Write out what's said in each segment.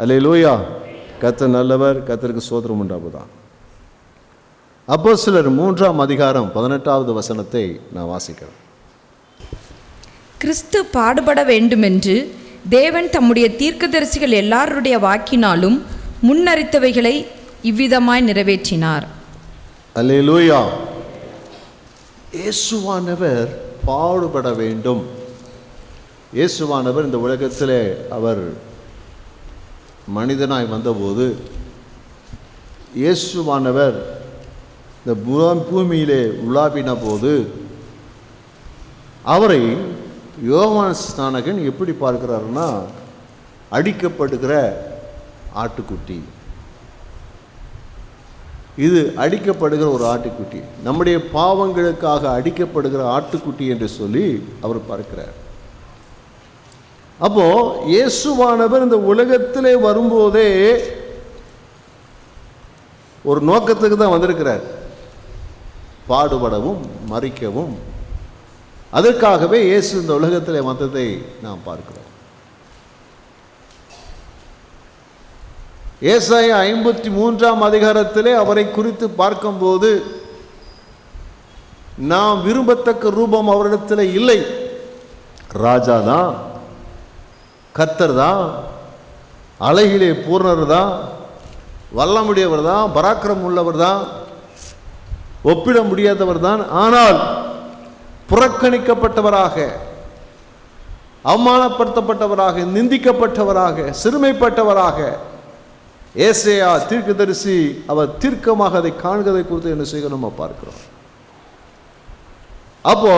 அல்லேலூயா. கர்த்தர் நல்லவர், கர்த்தருக்கு ஸ்தோத்திரம் உண்டாவதாக. அப்போஸ்தலர் 3ஆம் அதிகாரம் 18வது வசனத்தை நான் வாசிக்கிறேன். கிறிஸ்து பாடுபட வேண்டுமென்று தேவன் தம்முடைய தீர்க்கதரிசிகள் எல்லாருடைய வாக்கினாலும் முன்னறித்தவைகளை இவ்விதமாய் நிறைவேற்றினார். அல்லேலூயா. இயேசுவானவர் பாடுபட வேண்டும். இயேசுவானவர் இந்த உலகத்திலே அவர் மனிதனாய் வந்தபோது, இயேசுவானவர் இந்த பூமியிலே உலாவின போது அவரை யோவான் ஸ்நானகன் எப்படி பார்க்கிறாருன்னா, அடிக்கப்படுகிற ஆட்டுக்குட்டி. இது அடிக்கப்படுகிற ஒரு ஆட்டுக்குட்டி, நம்முடைய பாவங்களுக்காக அடிக்கப்படுகிற ஆட்டுக்குட்டி என்று சொல்லி அவர் பார்க்கிறார். அப்போ இயேசுவானவர் இந்த உலகத்திலே வரும்போதே ஒரு நோக்கத்துக்கு தான் வந்திருக்கிறார், பாடுபடவும் மரிக்கவும். அதற்காகவே இயேசு இந்த உலகத்தில் வந்ததை நாம் பார்க்கிறோம். ஏசாயா 53ஆம் அதிகாரத்திலே அவரை குறித்து பார்க்கும்போது, நாம் விரும்பத்தக்க ரூபம் அவரிடத்தில் இல்லை. ராஜா தான், கர்த்தர் தான், அழகிலே பூர்ணர் தான், வல்லமுடையவர் தான், பராக்கிரம் உள்ளவர் தான், ஒப்பிட முடியாதவர் தான். ஆனால் புறக்கணிக்கப்பட்டவராக, அவமானப்படுத்தப்பட்டவராக, நிந்திக்கப்பட்டவராக, சிறுமைப்பட்டவராக ஏசாயா தீர்க்கதரிசி அவர் தீர்க்கமாக அதை காண்கிறதை குறித்து என்ன செய்ய நம்ம பார்க்கிறோம். அப்போ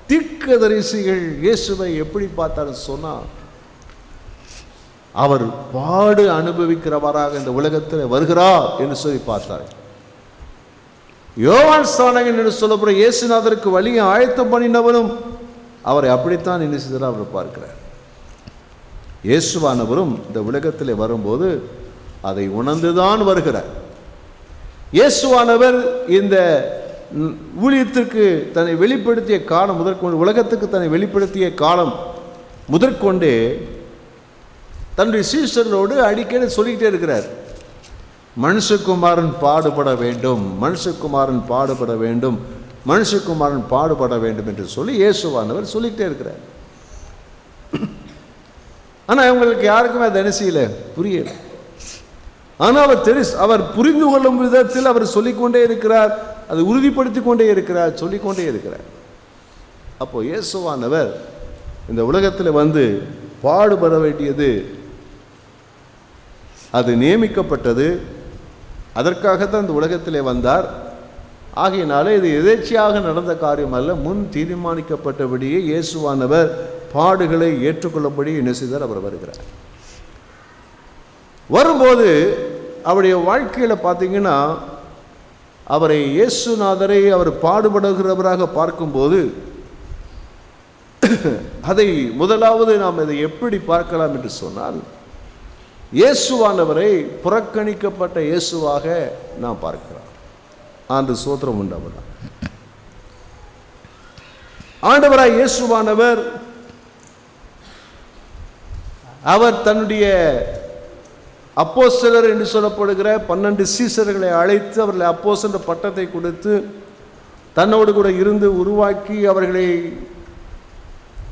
தீர்க்கதரிசிகள் இயேசுவை எப்படி பார்த்தாரு சொன்னா, அவர் பாடு அனுபவிக்கிறவராக இந்த உலகத்தில் வருகிறார் என்று சொல்லி பார்த்தார். யோவான் ஸ்நானகன் என்று சொல்லப்படுற இயேசுநாதருக்கு வழியை ஆயத்தம் பண்ணினவரும் அவரை அப்படித்தான் என்ன செய்தார் அவர் பார்க்கிறார். இயேசுவானவரும் இந்த உலகத்தில் வரும்போது அதை உணர்ந்துதான் வருகிறார். இயேசுவானவர் இந்த ஊழியத்திற்கு தன்னை வெளிப்படுத்திய காலம் முதற்கொண்டு, உலகத்துக்கு தன்னை வெளிப்படுத்திய காலம் முதற்கொண்டே தன்னுடைய சீஷர்களோடு அடிக்கடி சொல்லிக்கிட்டே இருக்கிறார், மனுஷகுமாரன் பாடுபட வேண்டும், மனுஷகுமாரன் பாடுபட வேண்டும், மனுஷகுமாரன் பாடுபட வேண்டும் என்று சொல்லி இயேசுவானவர் சொல்லிக்கிட்டே இருக்கிறார். ஆனால் அவங்களுக்கு யாருக்குமே அது என்ன செய்யல, புரியல. ஆனால் அவர் புரிந்து கொள்ளும் விதத்தில் அவர் சொல்லிக்கொண்டே இருக்கிறார், அதை உறுதிப்படுத்தி கொண்டே இருக்கிறார், சொல்லிக்கொண்டே இருக்கிறார். அப்போ இயேசுவானவர் இந்த உலகத்தில் வந்து பாடுபட வேண்டியது அது நியமிக்கப்பட்டது. அதற்காகத்தான் இந்த உலகத்திலே வந்தார். ஆகையினாலே இது எதேச்சையாக நடந்த காரியம் அல்ல, முன் தீர்மானிக்கப்பட்டபடியே இயேசுவானவர் பாடுகளை ஏற்றுக்கொள்ளபடி என்ன செய்தார், அவர் வருகிறார். வரும்போது அவருடைய வாழ்க்கையில் பார்த்தீங்கன்னா, அவரை இயேசுநாதரை அவர் பாடுபடுகிறவராக பார்க்கும்போது அதை முதலாவது நாம் இதை எப்படி பார்க்கலாம் என்று சொன்னால், இயேசுவானவரை புறக்கணிக்கப்பட்ட இயேசுவாக நாம் பார்க்கிறோம். ஆண்டு சோத்திரம் உண்டாவதா. ஆண்டவராய் இயேசுவானவர் அவர் தன்னுடைய அப்போஸ்தலர் என்று சொல்லப்படுகிற 12 சீசர்களை அழைத்து அவர்களை அப்போஸ்தலர் பட்டத்தை கொடுத்து தன்னோடு கூட இருந்து உருவாக்கி அவர்களை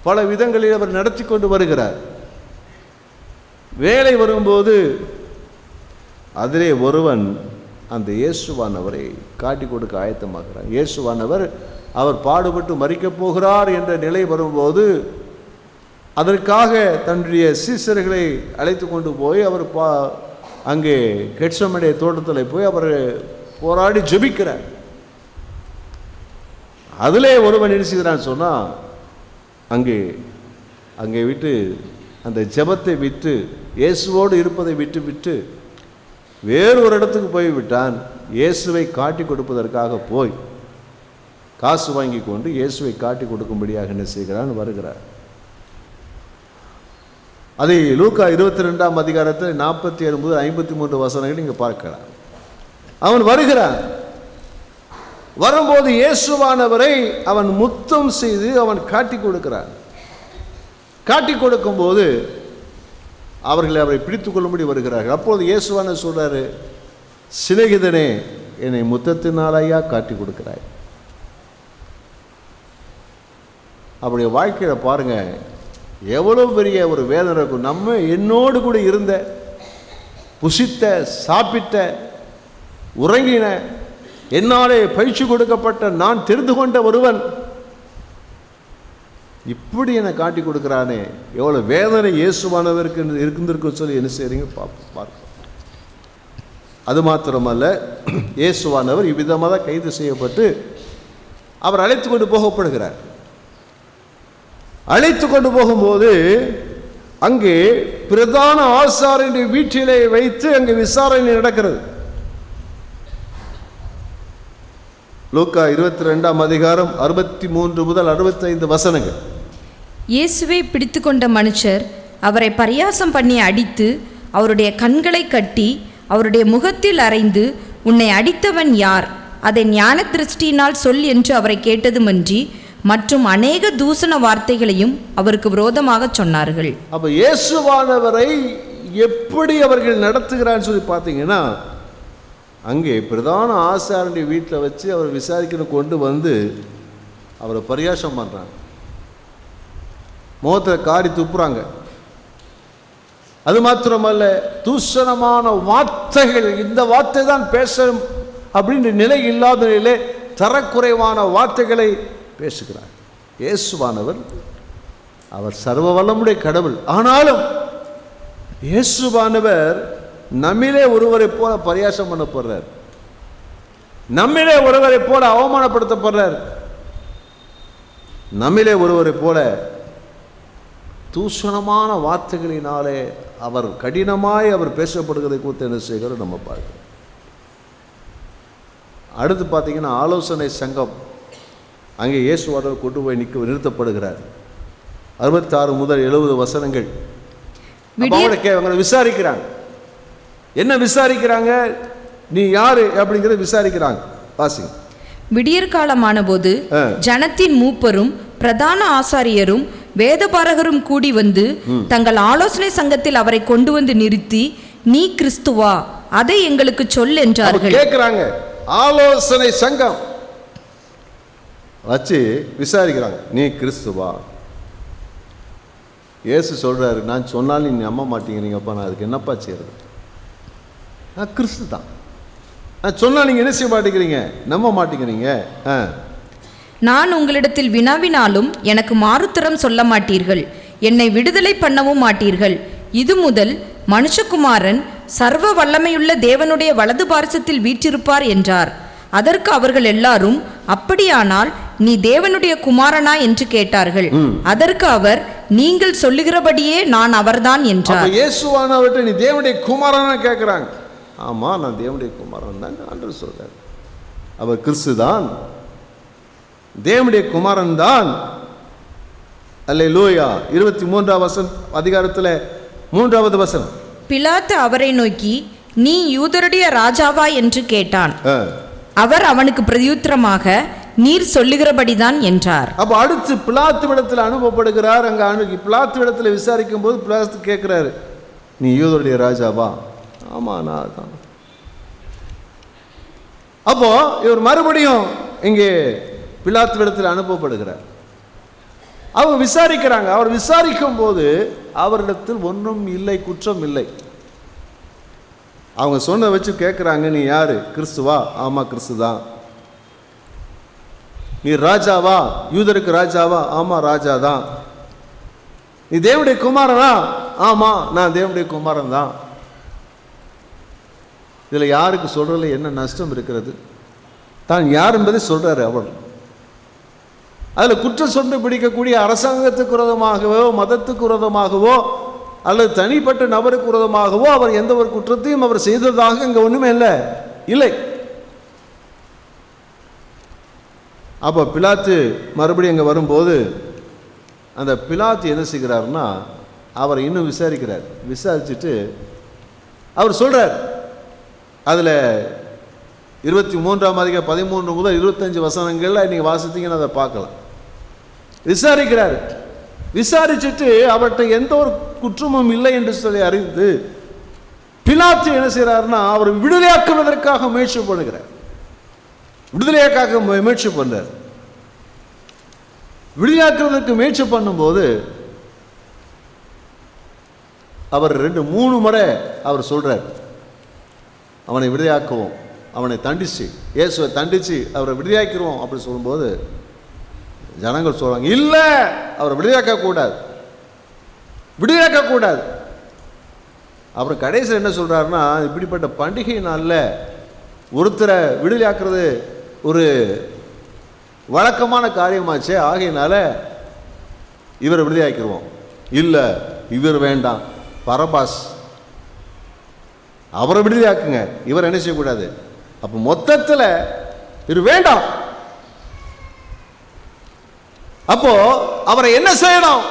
பல விதங்களில் அவர் நடத்தி கொண்டு வருகிறார். வேலை வரும்போது அதிலே ஒருவன் அந்த இயேசுவானவரை காட்டி கொடுக்க ஆயத்தமாகிறார். இயேசுவானவர் அவர் பாடுபட்டு மரிக்கப் போகிறார் என்ற நிலை வரும்போது அதற்காக தன்னுடைய சீசர்களை அழைத்து கொண்டு போய் அவர் அங்கே கெட்சமனே தோட்டத்தில் போய் அவர் போராடி ஜெபிக்கிறார். அதிலே ஒருவன் என்ன செய்கிறான்னு சொன்னால், அங்கே விட்டு அந்த ஜெபத்தை விட்டு இயேசுவோடு இருப்பதை விட்டு வேறு ஒரு இடத்துக்கு போய்விட்டான். இயேசுவை காட்டி கொடுப்பதற்காக போய் காசு வாங்கி கொண்டு இயேசுவை காட்டி கொடுக்கும்படியாக என்ன செய்கிறான், வருகிறார். அதை லூக்கா 22ஆம் அதிகாரத்தில் 47-53 வசனங்கள் இங்கே பார்க்கலாம். அவன் வருகிறான். வரும்போது இயேசுவானவரை அவன் முத்தம் செய்து அவன் காட்டி கொடுக்கிறான். காட்டி கொடுக்கும்போது அவரை பிடித்து கொள்ளும்படி வருகிறார்கள். அப்போது இயேசுவான சொல்றாரு, சிநேகிதனே, என்னை முத்தத்தினாலையா காட்டி கொடுக்கிறாய். அவருடைய வாழ்க்கையில் பாருங்க எவ்வளோ பெரிய ஒரு வேதனை இருக்கும். நம்ம என்னோடு கூட இருந்த, புசித்த, சாப்பிட்ட, உறங்கின, என்னாலே பயிற்சி கொடுக்கப்பட்ட, நான் தெரிந்து கொண்ட ஒருவன் இப்படி என்னை காட்டி கொடுக்குறானே, எவ்வளோ வேதனை இயேசுவானவருக்கு இருந்திருக்குன்னு சொல்லி என்ன செய்றீங்க பார்க்க. அது மாத்திரமல்ல, இயேசுவானவர் இவ்விதமாக கைது செய்யப்பட்டு அவர் அழைத்து கொண்டு போகப்படுகிறார். அழைத்து கொண்டு போகும்போது அங்கே பிரதான ஆசாரியனுடைய வீட்டிலே வைத்து அங்கே விசாரணை நடக்கிறது. லூக்கா 22ஆம் அதிகாரம் 63 முதல் 65 வசனங்கள். இயேசுவை பிடித்து கொண்ட மனுஷர் அவரை பரியாசம் பண்ணி அடித்து அவருடைய கண்களை கட்டி அவருடைய முகத்தில் அறைந்து, உன்னை அடித்தவன் யார்? அதை ஞான திருஷ்டியினால் சொல் என்று அவரை கேட்டதுமன்றி மற்றும் அநேக தூசண வார்த்தைகளையும் அவருக்கு விரோதமாக சொன்னார்கள். அப்ப இயேசுவானவரை எப்படி அவர்கள் நடத்துகிறான்னு சொல்லி பார்த்தீங்கன்னா, அங்கே பிரதான ஆசாரியனுடைய வீட்டில் வச்சு அவர் விசாரிக்கணும் கொண்டு வந்து அவரை பரியாசம் பண்ணுறாங்க, முகத்தில் காரி துப்புறாங்க. அது மாத்திரமல்ல, தூஷணமான வார்த்தைகள், இந்த வார்த்தை தான் பேசணும் அப்படின்ற நிலை இல்லாத நிலையிலே தரக்குறைவான வார்த்தைகளை பேசுகிறார். இயேசுவானவர் அவர் சர்வ வல்லமுடைய கடவுள். ஆனாலும் இயேசுவானவர் நம்மிலே ஒருவரை போல பரியாசம் பண்ணப்படுறார், நம்மிலே ஒருவரை போல அவமானப்படுத்தப்படுறார், நம்மிலே ஒருவரை போல தூஷணமான வார்த்தைகளினாலே அவர் கடினமாய் அவர் பேசப்படுகிறதை குறித்து என்ன செய்கிறோம் நம்ம பார்க்கிறோம். அடுத்து பார்த்தீங்கன்னா ஆலோசனை சங்கம் அங்கே இயேசுவானவர் கொண்டு போய் நிறுத்தப்படுகிறார். 66 முதல் 70 வசனங்கள். அவங்களை விசாரிக்கிறாங்க. என்ன விசாரிக்கிறாங்க? நீ யாரு அப்படிங்கிறத விசாரிக்கிறாங்க. வாசிங்க. விடியற்காலமான போது ஜனத்தின் மூப்பரும் பிரதான ஆசாரியரும் வேதபாரகரும் கூடி வந்து தங்கள் ஆலோசனை சங்கத்தில் அவரை கொண்டு வந்து நிறுத்தி, நீ கிறிஸ்துவா? அதை எங்களுக்கு சொல் என்றார்கள். கேட்கிறாங்க. ஆலோசனை சங்கம் வச்சு விசாரிக்கிறாங்க, நீ கிறிஸ்துவா? இயேசு சொல்றாரு, நான் சொன்னாலும் நீங்க நம்ப மாட்டீங்கிறீங்கப்பா, நான் அதுக்கு என்னப்பா செய்யறது? நான் கிறிஸ்து தான். நான் சொன்னா நீங்க என்ன செய்ய மாட்டேங்கிறீங்க, நம்ப மாட்டேங்கிறீங்க. நான் உங்களிடத்தில் வினாவினாலும் எனக்கு மாறுத்தரம் சொல்ல மாட்டீர்கள், என்னை விடுதலை பண்ணவும் மாட்டீர்கள். இது முதல் மனுஷகுமாரன் சர்வ வல்லமையுள்ள தேவனுடைய வலது பார்சத்தில் வீற்றிருப்பார் என்றார். அதற்கு அவர்கள் எல்லாரும், அப்படியானால் நீ தேவனுடைய குமாரனா என்று கேட்டார்கள். அதற்கு அவர், நீங்கள் சொல்லுகிறபடியே நான் அவர்தான் என்றார். இயேசுவானவர்கிட்ட நீ தேவனுடைய குமாரனா கேட்கிறாங்க. ஆமா, நான் தேவனுடைய குமாரன் தான் ஆண்டவர் சொல்றார். அவர் கிறிஸ்து தான், தேவனுடைய குமாரன் தான். அல்லேலூயா. 23ஆம் அதிகாரத்தில் 3வது வசனம். பிலாத்து அவரை நோக்கி, நீ யூதருடைய ராஜாவா என்று கேட்டான். அவர் அவனுக்கு பிரதியுத்தரமாக, நீர் சொல்லுகிறபடிதான் என்றார். அப்ப அடுத்து பிலாத்துவிடத்தில் அனுப்பப்படுகிறார். அங்க பிலாத்துவிடத்தில் விசாரிக்கும் போது பிலாத்து கேட்கிறாரு, நீ யூதருடைய ராஜாவா? ஆமா, நான் தான். அப்போ இவர் மறுபடியும் இங்கே பிலாத்துவிடத்தில் அனுப்பப்படுகிறார். அவங்க விசாரிக்கிறாங்க. அவர் விசாரிக்கும் போது அவரிடத்தில் ஒன்றும் இல்லை, குற்றம் இல்லை. அவங்க சொன்ன வச்சு கேட்குறாங்க, நீ யாரு? கிறிஸ்துவா? ஆமா, கிறிஸ்து தான். நீ ராஜாவா? யூதருக்கு ராஜாவா? ஆமா, ராஜா தான். நீ தேவனுடைய குமாரனா? ஆமா, நான் தேவனுடைய குமாரன் தான். இதுல யாருக்கு சொல்றதுல என்ன நஷ்டம் இருக்கிறது? தான் யார் என்பதை சொல்றாரு அவர். அதுல குற்றம் சொண்டு பிடிக்கக்கூடிய அரசாங்கத்துக்கு விரோதமாகவோ, மதத்துக்கு விரோதமாகவோ, அல்லது தனிப்பட்ட நபருக்கு விரோதமாகவோ அவர் எந்த ஒரு குற்றத்தையும் அவர் செய்ததாக இங்க ஒண்ணுமே இல்லை. அப்போ பிலாத்து மறுபடியும் அங்கே வரும்போது அந்த பிலாத்து என்ன செய்கிறார்னா, அவரை இன்னும் விசாரிக்கிறார். விசாரிச்சுட்டு அவர் சொல்றார், அதில் 23ஆம் அதிகாரம் 13 முதல் 25 வசனங்கள்ல நீங்கள் வாசித்தீங்கன்னு அதை பார்க்கலாம். விசாரிக்கிறார். விசாரிச்சுட்டு அவர்கிட்ட எந்த ஒரு குற்றமும் இல்லை என்று சொல்லி அறிந்து பிலாத்து என்ன செய்கிறார்னா அவர் விடுதலையாக்குவதற்காக முயற்சி பண்ணுகிறார். விடுதலையாக்காக முயற்சி பண்ணார். விடுதலையாக்குவதற்கு முயற்சி பண்ணும்போது அவர் 2-3 முறை அவர் சொல்றார், அவனை விடுதலையாக்குவோம், அவனை தண்டிச்சு, இயேசுவை தண்டிச்சு அவரை விடுதலையாக்கிடுவோம் அப்படி சொல்லும்போது ஜனங்கள் சொல்றாங்க, இல்லை, அவரை விடுதலையாக்கக்கூடாது, விடுதலையாக்கக்கூடாது. அப்புறம் கடைசியில் என்ன சொல்றாருன்னா, இப்படிப்பட்ட பண்டிகை நாளில் ஒருத்தரை விடுதலையாக்குறது ஒரு வழக்கமான காரியமாச்சே, ஆகையினால இவரை விடுதலையாக்கிடுவோம். இல்லை, இவர் வேண்டாம், பரபாஸ், அவரை விடுதலையாக்குங்க, இவர் என்ன செய்யக்கூடாது. அப்போ மொத்தத்தில் இவர் வேண்டாம். அப்போ அவரை என்ன செய்யணும்?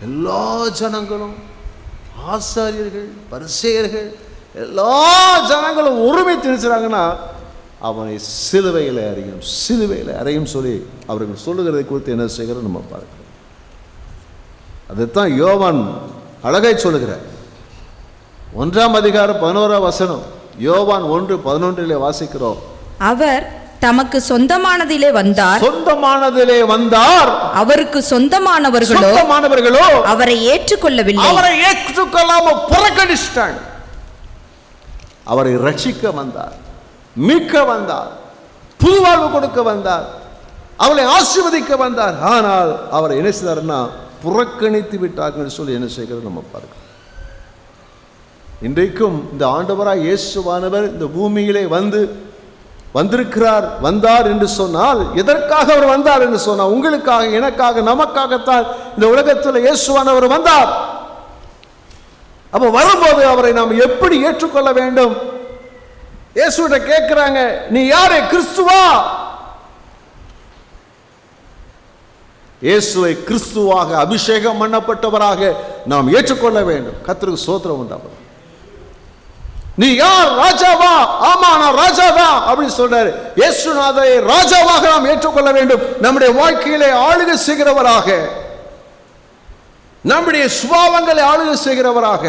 எல்லா ஜனங்களும், ஆசாரியர்கள், பரிசேயர்கள், எல்லா ஜனங்களும் ஒருமித்து நினைச்சாங்கன்னா அவனை சிலுவையில் அறையும், சிலுவையில் அறையும் சொல்லி அவர்கள் சொல்லுகிறதை குறித்து என்ன செய்கிறோம் நம்ம பார்க்கிறோம். அதைத்தான் யோவான் அழகாய் சொல்லுகிறார். 1 அதிகாரம் 11 யோவான் 1:11 வாசிக்கிறோம். அவர் தமக்கு சொந்தமானதிலே வந்தார், சொந்தமானதிலே வந்தார், அவருக்கு சொந்தமானவர்களோ அவரை ஏற்றுக்கொள்ளவில்லை. அவரை ஏற்றுக்கொள்ளாம புறக்கணிச்சிட்டாங்க. அவரை ரட்சிக்க வந்தார், மீட்க வந்தார், புதுவாழ்வு கொடுக்க வந்தார், அவளை ஆசீர்வதிக்க வந்தார். ஆனால் அவரை என்ன செய்தார்னா புறக்கணித்து விட்டார்கள் சொல்லி என்ன செய்கிறது நம்ம பார்க்கிறோம். இன்றைக்கும் இந்த ஆண்டவராய் இயேசுவானவர் இந்த பூமியிலே வந்தார் என்று சொன்னால், எதற்காக அவர் வந்தார் என்று சொன்னால், உங்களுக்காக, எனக்காக, நமக்காகத்தான் இந்த உலகத்தில் இயேசுவானவர் வந்தார். அப்ப வரும்போது அவரை நாம் எப்படி ஏற்றுக்கொள்ள வேண்டும்? இயேசுவிட்ட கேட்கிறாங்க, நீ யாரே, கிறிஸ்துவா? இயேசுவை கிறிஸ்துவாக அபிஷேகம் பண்ணப்பட்டவராக நாம் ஏற்றுக்கொள்ள வேண்டும். கர்த்தருக்கு ஸ்தோத்திரம் உண்டாகும். நீ யார், ராஜாவா? ஆமா, நான் ராஜாதான் அப்படின்னு சொல்றாரு. இயேசுநாதரை ராஜாவாக நாம் ஏற்றுக்கொள்ள வேண்டும். நம்முடைய வாழ்க்கையிலே ஆளுகை செய்கிறவராக, நம்முடைய சுபாவங்களை ஆளுகை செய்கிறவராக,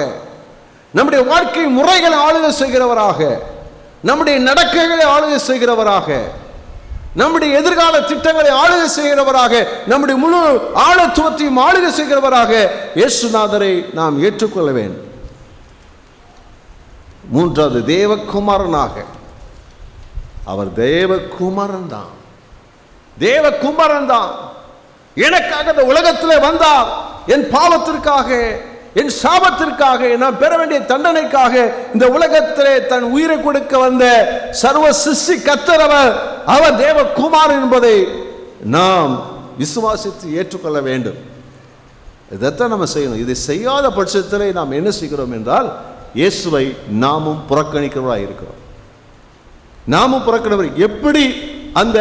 நம்முடைய வாழ்க்கை முறைகளை ஆளுகை செய்கிறவராக, நம்முடைய நடக்கைகளை ஆளுகை செய்கிறவராக, நம்முடைய எதிர்கால திட்டங்களை ஆளுகை செய்கிறவராக, நம்முடைய முழு ஆழத்துவத்தையும் ஆளுகை செய்கிறவராக இயேசுநாதரை நாம் ஏற்றுக்கொள்ள வேண்டும். 3வது தேவகுமாரனாக, அவர் தேவகுமாரன் தான், தேவகுமாரன் தான். எனக்காக இந்த உலகத்தில் வந்தார், என் பாவத்திற்காக, என் சாபத்திற்காக, நான் பெற வேண்டிய தண்டனைக்காக இந்த உலகத்திலே தன் உயிரை கொடுக்க வந்த சர்வ சிருஷ்டி கர்த்தர் அவர் தேவகுமாரன் என்பதை நாம் விசுவாசித்து ஏற்றுக்கொள்ள வேண்டும். இதைத்தான் நம்ம செய்யணும். இதை செய்யாத பட்சத்தில் நாம் என்ன செய்கிறோம் என்றால், இயேசுவை நாமும் புறக்கணிக்கிறவராக இருக்கிறோம். நாமும் புறக்கணிவர். எப்படி அந்த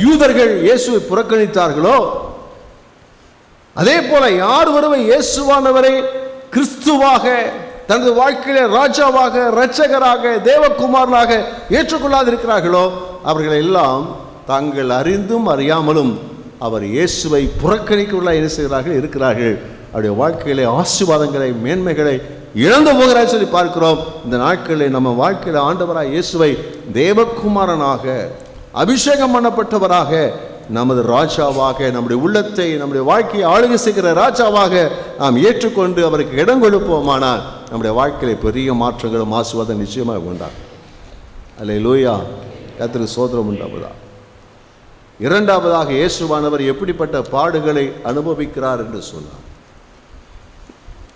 யூதர்கள் இயேசுவை புறக்கணித்தார்களோ, அதே போல யார் ஒருவர் இயேசுவானவரை கிறிஸ்துவாக தனது வாழ்க்கையில ராஜாவாக, இரட்சகராக, தேவகுமாரனாக ஏற்றுக்கொள்ளாதிருக்கிறார்களோ, அவர்கள் எல்லாம் தாங்கள் அறிந்தும் அறியாமலும் அவர் இயேசுவை புறக்கணிக்கவில்லை என்ன செய்கிறார்கள் இருக்கிறார்கள். அவருடைய வாழ்க்கையிலே ஆசீர்வாதங்களை, மேன்மைகளை இழந்து போகிறார் சொல்லி பார்க்கிறோம். இந்த நாட்களில் நம்ம வாழ்க்கையில் ஆண்டவராக இயேசுவை தேவகுமாரனாக, அபிஷேகம் பண்ணப்பட்டவராக, நமது ராஜாவாக, நம்முடைய உள்ளத்தை, நம்முடைய வாழ்க்கையை ஆளுகை செய்கிற ராஜாவாக நாம் ஏற்றுக்கொண்டு அவருக்கு இடம் கொடுப்போமானால் நம்முடைய வாழ்க்கையில பெரிய மாற்றங்களும் ஆசீர்வாதம் நிச்சயமாக உண்டாகும். அல்லேலூயா, கர்த்தருக்கு ஸ்தோத்திரம் உண்டாவதா. 2வதாக இயேசுவானவர் எப்படிப்பட்ட பாடுகளை அனுபவிக்கிறார் என்று சொன்னார்.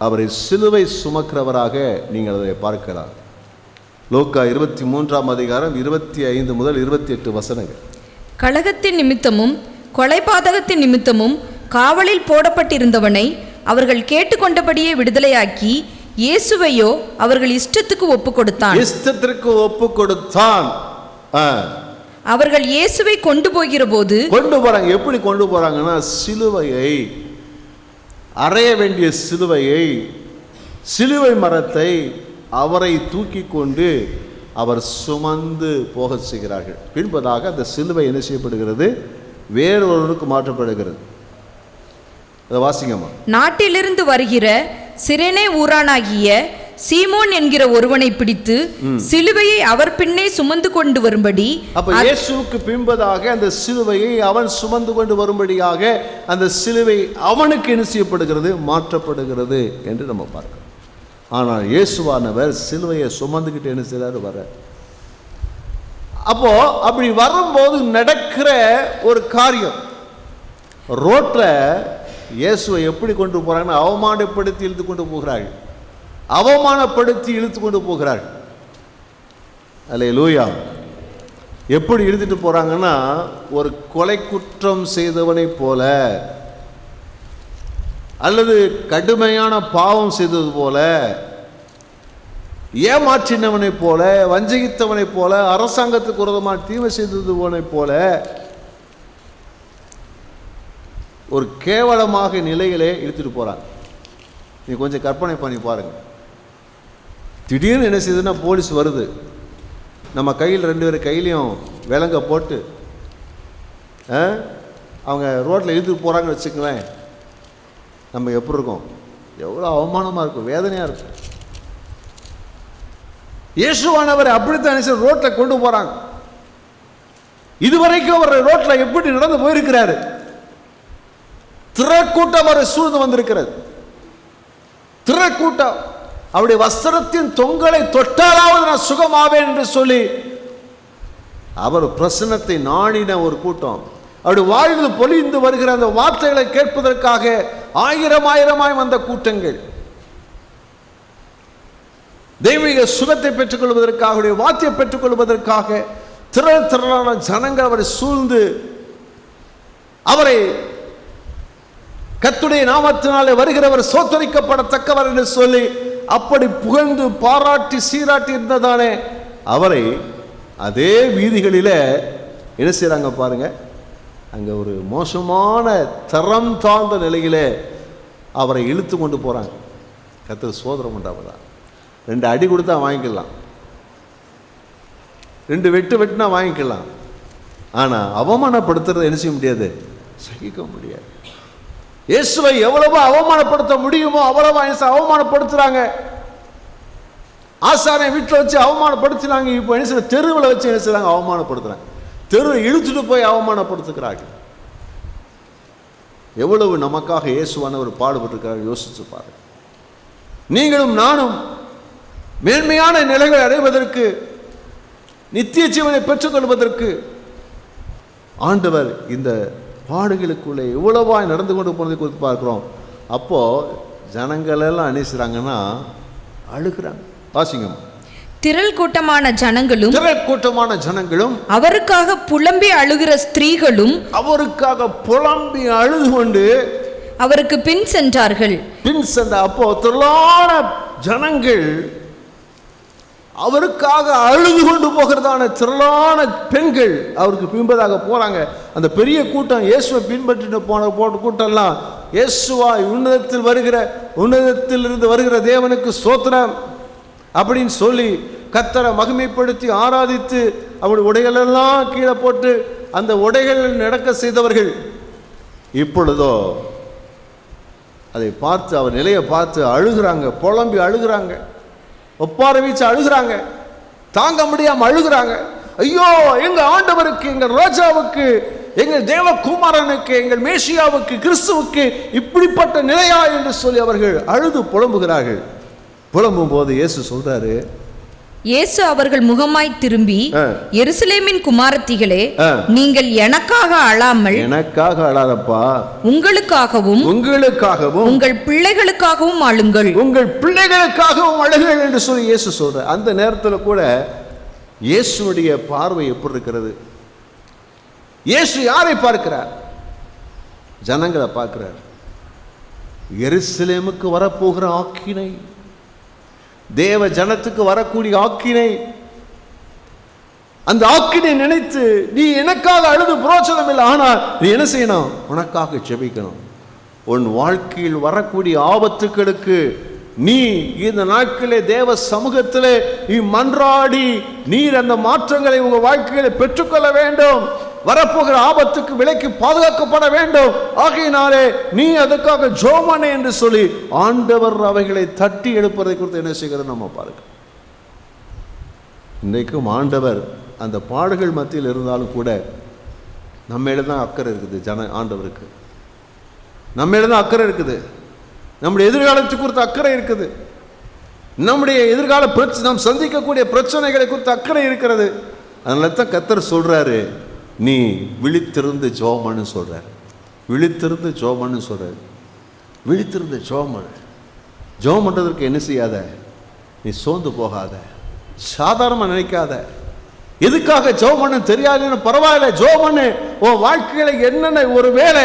அவரை சிலுவை சுமக்கிறவராக நீங்கள் அதை பார்க்கலாம். லூக்கா 23 அதிகாரம் 25 முதல் 28 கலகத்தின் நிமித்தமும் கொலைபாதகத்தின் நிமித்தமும் காவலில் போடப்பட்டிருந்தவனை அவர்கள் கேட்டுக்கொண்டபடியே விடுதலையாக்கி, இயேசுவையோ அவர்கள் இஷ்டத்துக்கு ஒப்பு கொடுத்தான். அவர்கள் இயேசுவை கொண்டு போகிற போது போறாங்க. எப்படி கொண்டு போறாங்கன்னா, சிலுவையை, அறைய வேண்டிய சிலுவையை, சிலுவை மரத்தை அவரை தூக்கி கொண்டு அவர் சுமந்து போக செய்கிறார்கள். பின்பதாக அந்த சிலுவை என்ன செய்யப்படுகிறது? வேறொருவருக்கு மாற்றப்படுகிறது. அதை வாசிங்கம்மா. நாட்டிலிருந்து வருகிற சிரேனே ஊரானாகிய சீமோன் என்கிற ஒருவனை பிடித்து சிலுவையை அவர் பின்னே சுமந்து கொண்டு வரும்படி. அப்ப இயேசுவுக்கு பின்பதாக அந்த சிலுவையை அவன் சுமந்து கொண்டு வரும்படியாக அந்த சிலுவை அவனுக்கு என்ன செய்யப்படுகிறது, மாற்றப்படுகிறது என்று நம்ம பார்க்கிறோம். ஆனால் இயேசுவானவர் சிலுவையை சுமந்துக்கிட்டு என்ன செய்றாரு, வர. அப்போ அப்படி வரும்போது நடக்கிற ஒரு காரியம், ரோட்ல இயேசுவை எப்படி கொண்டு போறாங்கன்னு அவமானப்படுத்தி இழுத்து கொண்டு போகிறார்கள், அவமானப்படுத்தி இழுத்து கொண்டு போகிறார்கள். அல்லேலூயா. எப்படி இழுத்துட்டு போறாங்கன்னா, ஒரு கொலை குற்றம் செய்தவனை போல, அல்லது கடுமையான பாவம் செய்தது போல, ஏமாற்றினவனை போல, வஞ்சகித்தவனை போல, அரசாங்கத்துக்கு விரோதமாக தீமை செய்தது போல ஒரு கேவலமாக நிலையிலே இழுத்துட்டு போறாங்க. நீ கொஞ்சம் கற்பனை பண்ணி பாருங்க. திடீர்னு என்ன செய்யுதுன்னா, போலீஸ் வருது, நம்ம கையில் 2 பேர் கையிலையும் விலங்க போட்டு அவங்க ரோட்டில் இழுத்துட்டு போகிறாங்கன்னு வச்சுக்குவேன். நம்ம எப்படி இருக்கோம்? எவ்வளோ அவமானமாக இருக்கும், வேதனையாக இருக்கும். இயேசுவானவர் அப்படித்தான் நினைச்சு ரோட்டில் கொண்டு போகிறாங்க. இதுவரைக்கும் அவர் ரோட்டில் எப்படி நடந்து போயிருக்கிறாரு? திரக்கூட்டம் அவரை சூழ்ந்து வந்திருக்கிறது. திரக்கூட்டம் அவருடைய வஸ்திரத்தின் தொங்கலை தொட்டாலாவது நான் சுகமாவேன் என்று சொல்லி அவர் பிரசன்னத்தை நாடின ஒரு கூட்டம். அவருடைய வாழ்வில் பொழிந்து வருகிற அந்த வார்த்தைகளை கேட்பதற்காக ஆயிரமாய் வந்த கூட்டங்கள், தெய்வீக சுகத்தை பெற்றுக்கொள்வதற்காக, அவருடைய வார்த்தையை பெற்றுக்கொள்வதற்காக திரளான ஜனங்கள் அவரை சூழ்ந்து அவரை கர்த்தருடைய நாமத்தினாலே வருகிறவர் சோத்தரிக்கப்படத்தக்கவர் என்று சொல்லி அப்படி புகழ்ந்து பாராட்டி சீராட்டி இருந்ததானே அவரை அதே வீதிகளில் என்ன செய்கிறாங்க பாருங்க. அங்கே ஒரு மோசமான தரம் தாழ்ந்த நிலையிலே அவரை இழுத்து கொண்டு போகிறாங்க. கர்த்தர் சோதரம் உண்டாவதா? 2 அடி கொடுத்தா வாங்கிக்கலாம், 2 வெட்டு வெட்டினா வாங்கிக்கலாம். ஆனால் அவமானப்படுத்துறது என்ன செய்ய முடியாது, சகிக்க முடியாது. இயேசுவை எவ்வளவு அவமானப்படுத்த முடியுமோ அவ்வளவு அவமானப்படுத்துறாங்க. ஆசானை வீட்டில் வச்சு அவமானப்படுத்தினாங்க. இப்போ என்ன செய்ய, தெருவில் வச்சு என்ன செய்றாங்க, அவமானப்படுத்துறாங்க. தெருவை இழுத்துட்டு போய் அவமானப்படுத்துகிறார்கள். எவ்வளவு நமக்காக இயேசுவானவர் பாடுபட்டிருக்கிறார் யோசிச்சு பாருங்க. நீங்களும் நானும் மேன்மையான நிலைகளை அடைவதற்கு, நித்திய ஜீவனை பெற்றுக்கொள்வதற்கு ஆண்டவர் இந்த பாடுகளுக்குள்ளே எவ்வளவாய் நடந்து கொண்டு போனதை குறித்து பார்க்கிறோம். அப்போ ஜனங்கள் எல்லாம் அணிசுறாங்கன்னா அழுகிறாங்க. வாசிங்க. திரள் கூட்டமான ஜனங்களும் அவருக்காக புலம்பி அழுகிற ஸ்திரீகளும் அவருக்காக புலம்பி அழுது கொண்டு அவருக்கு பின் சென்றார்கள். அப்போ திரளான ஜனங்கள் அவருக்காக அழுது கொண்டு போகிறதான திரளான பெண்கள் அவருக்கு பின்பதாக போறாங்க. அந்த பெரிய கூட்டம், இயேசுவை பின்பற்றிட்டு போன கூட்டம்லாம், இயேசுவா உன்னதத்திலிருந்து வருகிற தேவனுக்கு ஸ்தோத்திரம் அப்படின்னு சொல்லி கர்த்தரை மகிமைப்படுத்தி ஆராதித்து அவருடைய உடைகளெல்லாம் கீழே போட்டு அந்த உடைகள் நடக்க செய்தவர்கள் இப்பொழுதோ அதை பார்த்து, அவர் நிலையை பார்த்து அழுகிறாங்க, புலம்பி அழுகிறாங்க, ஒப்பார வீச்சு அழுகிறாங்க, தாங்க முடியாம அழுகிறாங்க. ஐயோ, எங்க ஆண்டவருக்கு, எங்க ராஜாவுக்கு, எங்கள் தேவகுமாரனுக்கு, எங்கள் மேசியாவுக்கு, கிறிஸ்துவுக்கு இப்படிப்பட்ட நிலையா என்று சொல்லி அவர்கள் அழுது புலம்புகிறார்கள். புலம்பும் போது இயேசு சொல்றாரு, இயேசு அவர்கள் முகமாய் திரும்பி, எருசலேமின் குமாரத்திகளே, நீங்கள் எனக்காக அழாமல், எனக்காக அழாதப்பா, உங்களுக்காகவும் உங்கள் பிள்ளைகளுக்காகவும் அழுங்கள், உங்கள் பிள்ளைகளுக்காகவும் அழுங்கள் என்று சொல்லி இயேசு சொல்ற. அந்த நேரத்தில் கூட இயேசுடைய பார்வை எப்படி இருக்கிறது? இயேசு யாரை பார்க்கிறார்? ஜனங்களை பார்க்கிறார். எருசலேமுக்கு வரப்போகிற ஆக்கினை, தேவ ஜனத்துக்கு வரக்கூடிய ஆக்கினை, அந்த ஆக்கினை நினைத்து நீ எனக்காக அழுது புரோஜனம் இல்லை. ஆனால் நீ என்ன செய்யணும்? உனக்காக ஜெபிக்கணும். உன் வாழ்க்கையில் வரக்கூடிய ஆபத்துக்களுக்கு நீ இந்த நாட்களே தேவ சமூகத்திலே நீ மன்றாடி நீர் அந்த மாற்றங்களை உங்க வாழ்க்கையில பெற்றுக்கொள்ள வேண்டும். வரப்போகிற ஆபத்துக்கு விலைக்கு பாதுகாக்கப்பட வேண்டும். ஆகையினாலே நீ அதுக்காக ஜெபம் பண்ணு என்று சொல்லி ஆண்டவர் அவைகளை தட்டி எழுப்பதை குறித்து என்ன செய்கிறது நம்ம பாருங்க. இன்றைக்கும் ஆண்டவர் அந்த பாடுகள் மத்தியில் இருந்தாலும் கூட நம்மள தான் அக்கறை இருக்குது. ஆண்டவருக்கு நம்மள தான் அக்கறை இருக்குது. நம்முடைய எதிர்காலத்துக்கு குறித்து அக்கறை இருக்குது. நம்முடைய எதிர்கால நாம் சந்திக்கக்கூடிய பிரச்சனைகளை குறித்து அக்கறை இருக்கிறது. அதனால தான் கர்த்தர் சொல்றாரு, நீ விழித்திருந்து ஜெபம் பண்ணு சொல்றாரு. விழித்திருந்து ஜெபம் பண்ணு சொல்றாரு. விழித்திருந்து ஜெபம் பண்ணு. ஜெபம் பண்றதற்கு என்ன செய்யாத, நீ சோர்ந்து போகாத, சாதாரணமாக நினைக்காத. எதுக்காக ஜெபம் பண்ண தெரியாதுன்னு பரவாயில்ல, ஜெபம் பண்ணு. உன் வாழ்க்கையில என்னென்ன ஒரு வேலை,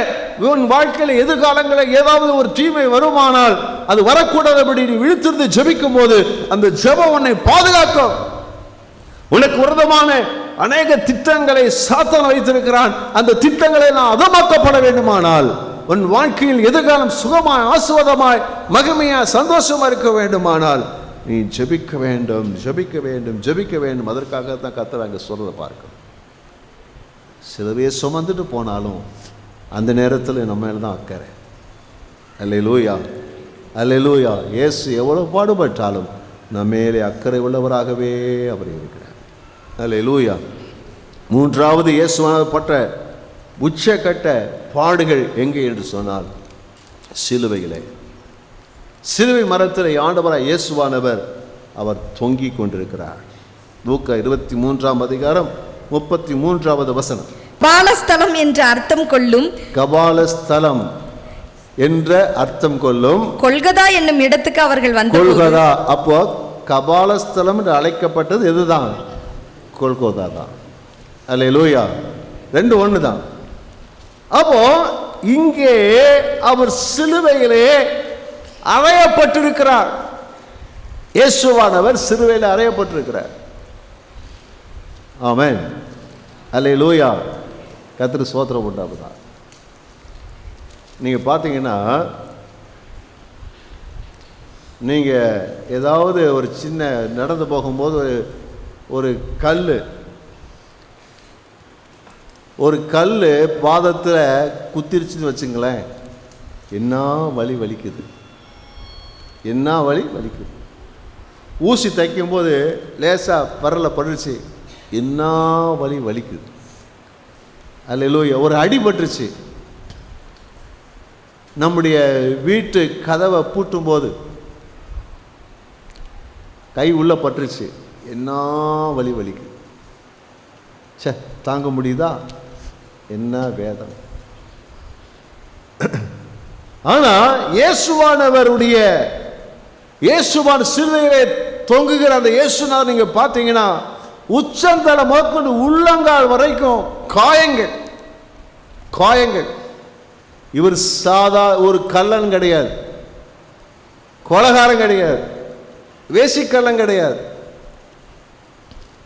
உன் வாழ்க்கையில எதிர்காலங்களில் ஏதாவது ஒரு தீமை வருமானால் அது வரக்கூடாதபடி நீ விழித்திருந்து ஜெபிக்கும் போது அந்த ஜெபம் உன்னை பாதுகாக்கும். உனக்கு விரோதமான அநேக திட்டங்களை சாத்தான் வைத்திருக்கிறான். அந்த திட்டங்களை நான் அதமாக்கப்பட வேண்டுமானால், உன் வாழ்க்கையில் எதிர்காலம் சுகமாய் ஆசீர்வாதமாய் மகிமையாய் சந்தோஷமா இருக்க வேண்டுமானால் நீ ஜெபிக்க வேண்டும், ஜெபிக்க வேண்டும், ஜெபிக்க வேண்டும். அதற்காகத்தான் கர்த்தர் அங்கே சொல்றதை பார்க்கணும். சிலவே சுமந்துட்டு போனாலும் அந்த நேரத்தில் நம்ம மேல தான் அக்கறை. அல்லேலூயா, அல்லேலூயா. இயேசு எவ்வளவு பாடுபட்டாலும் நம்ம மேலே அக்கறை உள்ளவராகவே அவர் இருக்கிறார். அல்லேலூயா. மூன்றாவது இயேசுவானவர் பட்ட உச்சக்கட்ட பாடுகள் எங்கே என்று சொன்னால் சிலுவையிலே. சிலுவை மரத்தில் ஆண்டவராய் இயேசுவானவர் அவர் தொங்கிக் கொண்டிருக்கிறார். லூக்கா 23ஆம் அதிகாரம் 33வது வசனம். கபாலஸ்தலம் என்ற அர்த்தம் கொள்ளும், கபாலஸ்தலம் என்ற அர்த்தம் கொள்ளும் கொல்கதா என்னும் இடத்துக்கு அவர்கள் வந்து கொல்கதா. அப்போ கபாலஸ்தலம் என்று அழைக்கப்பட்டது எதுதான்? கொல்கோதா தான். அல்லேலூயா. ரெண்டு ஒன்று தான். அப்போ இங்கே அவர் சிலுவையிலே அறையப்பட்டிருக்கிறார். இயேசுவானவர் சிலுவையில் அறையப்பட்டிருக்கிறார். ஆமென், அல்லேலூயா. கர்த்தருக்கு ஸ்தோத்திரம் உண்டாகுதா. நீங்க பார்த்தீங்கன்னா, நீங்க ஏதாவது ஒரு சின்ன நடந்து போகும்போது ஒரு கல் பாதத்தில் குத்திருச்சுன்னு வச்சுங்களேன், என்ன வலி வலிக்குது, என்ன வலி வலிக்குது. ஊசி தைக்கும் போது லேசாக பரல பட்டுருச்சு, என்ன வலி வலிக்குது. அல்லேலூயா. ஒரு அடி பட்டுருச்சு, நம்முடைய வீட்டு கதவை பூட்டும் போது கை உள்ள பட்டுருச்சு, என்ன வலி வலிக்குது. சே, தாங்க முடியுதா? என்ன வேதனை. ஆனா இயேசுவான் சிலுவையிலே தொங்குகிற அந்த இயேசுநாதர் நீங்க பார்த்தீங்கன்னா உச்சந்தலை முதற்கொண்டு உள்ளங்கால் வரைக்கும் காயங்கள். இவர் சாதா ஒரு கள்ளன் கிடையாது, கொலைகாரன் கிடையாது, வேசிக்கள்ளன் கிடையாது,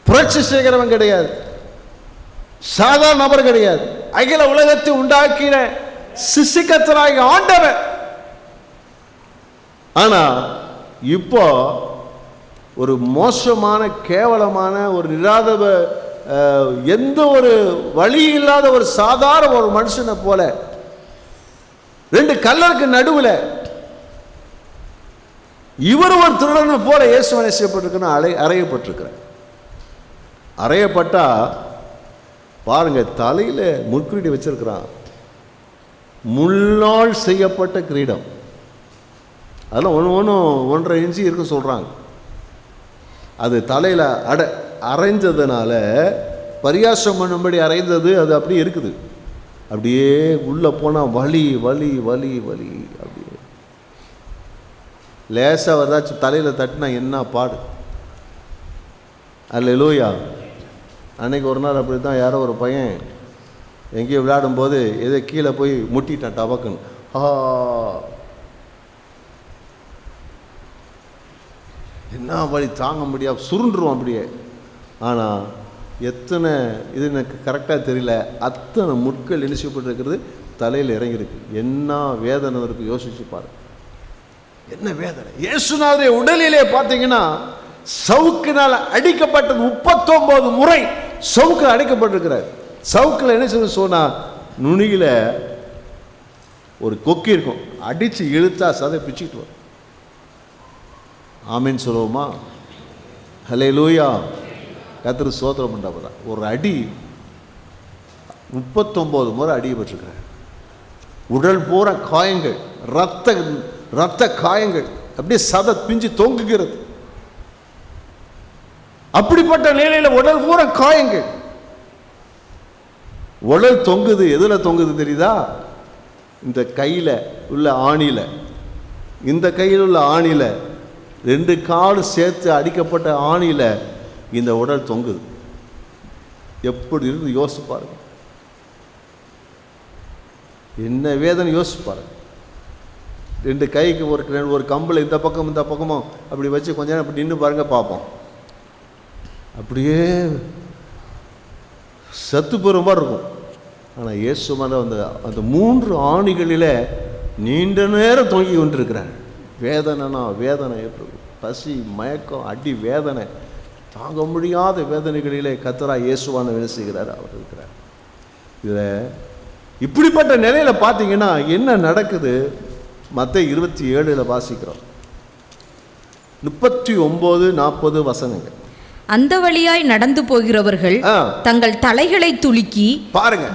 புரட்சி செய்கிறவன் கிடையாது, சாதாரண நபர் கிடையாது. அகில உலகத்தை உண்டாக்கின சிசிகத்தராக ஆண்டவர். ஆனா இப்போ ஒரு மோசமான கேவலமான ஒரு நிராதவ எந்த ஒரு வழி இல்லாத ஒரு சாதாரண ஒரு மனுஷனை போல ரெண்டு கல்லருக்கு நடுவில் இவர் ஒரு திருடனை போல இயேசுவனை செய்யப்பட்டிருக்கணும், அறையப்பட்டிருக்கிறார். அறையப்பட்டா பாருங்க, தலையில முற்கிரீடி வச்சிருக்கிறான், முள்ளால் செய்யப்பட்ட கிரீடம். அதெல்லாம் ஒன்றும் 1.5 இன்ச்சு இருக்கு சொல்றாங்க. அது தலையில அரைஞ்சதுனால பரியாசம் பண்ணும்படி அரைந்தது, அது அப்படியே இருக்குது. அப்படியே உள்ள போனா வலி வலி வலி வலி. அப்படியே லேசா வதாச்சும் தலையில தட்டினா என்ன பாடு. அல்லேலூயா. அன்னைக்கு ஒரு நாள் அப்படி தான் யாரோ ஒரு பையன் எங்கேயோ விளையாடும்போது ஏதோ கீழே போய் முட்டிட்டான் டபக்குன்னு. என்ன வழி தாங்க முடியாது, சுருண்டுருவோம் அப்படியே. ஆனால் எத்தனை இது எனக்கு கரெக்டாக தெரியல, அத்தனை முட்கள் இணைக்கப்பட்டிருக்கிறது, தலையில் இறங்கியிருக்கு. என்ன வேதனை இருக்கு யோசிச்சு பாரு, என்ன வேதனை. இயேசுநாதருடைய உடலிலே பார்த்தீங்கன்னா சவுக்கினால் அடிக்கப்பட்டது 39 முறை சவுக்கு அடிக்கப்பட்டிருக்கிறார். சவுக்கில் என்ன சொல்லி சொன்னால் நுனியில் ஒரு கொக்கி இருக்கும், அடித்து இழுத்தா சதை பிச்சுக்கிட்டு வரும். ஆமீன் சொல்லுவோமா? ஹல்லேலூயா. கர்த்தருக்கு ஸ்தோத்திரம் பண்ணுறப்பதான் ஒரு அடி 39 முறை அடிபட்டிருக்கிறேன். உடல் பூரா காயங்கள், ரத்த காயங்கள், அப்படியே சதை பிஞ்சு தொங்குகிறது. அப்படிப்பட்ட நிலையில் உடல் பூரா காயங்கள். உடல் தொங்குது. எதில் தொங்குது தெரியுதா? இந்த கையில் உள்ள ஆணியில், இந்த கையில் உள்ள ஆணியில், 2 கால் சேர்த்து அடிக்கப்பட்ட ஆணியில் இந்த உடல் தொங்குது. எப்படி இருந்து யோசிச்சு பாருங்க, என்ன வேதனை யோசிச்சு பாருங்க. 2 கைக்கு ஒரு கம்பில் இந்த பக்கமும் அப்படி வச்சு கொஞ்ச நேரம் அப்படி நின்று பாருங்க, பார்ப்போம். அப்படியே சத்து போகிற மாதிரி இருக்கும். ஆனால் இயேசு மேலே அந்த 3 ஆணிகளில் நீண்ட நேரம் தொங்கி கொண்டிருக்கிறார். வேதனைனா வேதனை, பசி, மயக்கம், அடி, வேதனை, தாங்க முடியாத வேதனைகளிலே கர்த்தராகிய இயேசுவானவர் என்ன செய்கிறார்? அவர் இருக்கிறார். இதில் இப்படிப்பட்ட நிலையில் பார்த்தீங்கன்னா என்ன நடக்குது? மத்தேயு 27 வாசிக்கிறோம், 39-40 வசனங்கள். அந்த வழியாய் நடந்து போகிறவர்கள் தங்கள் தலைகளை துலுக்கி, பாருங்க,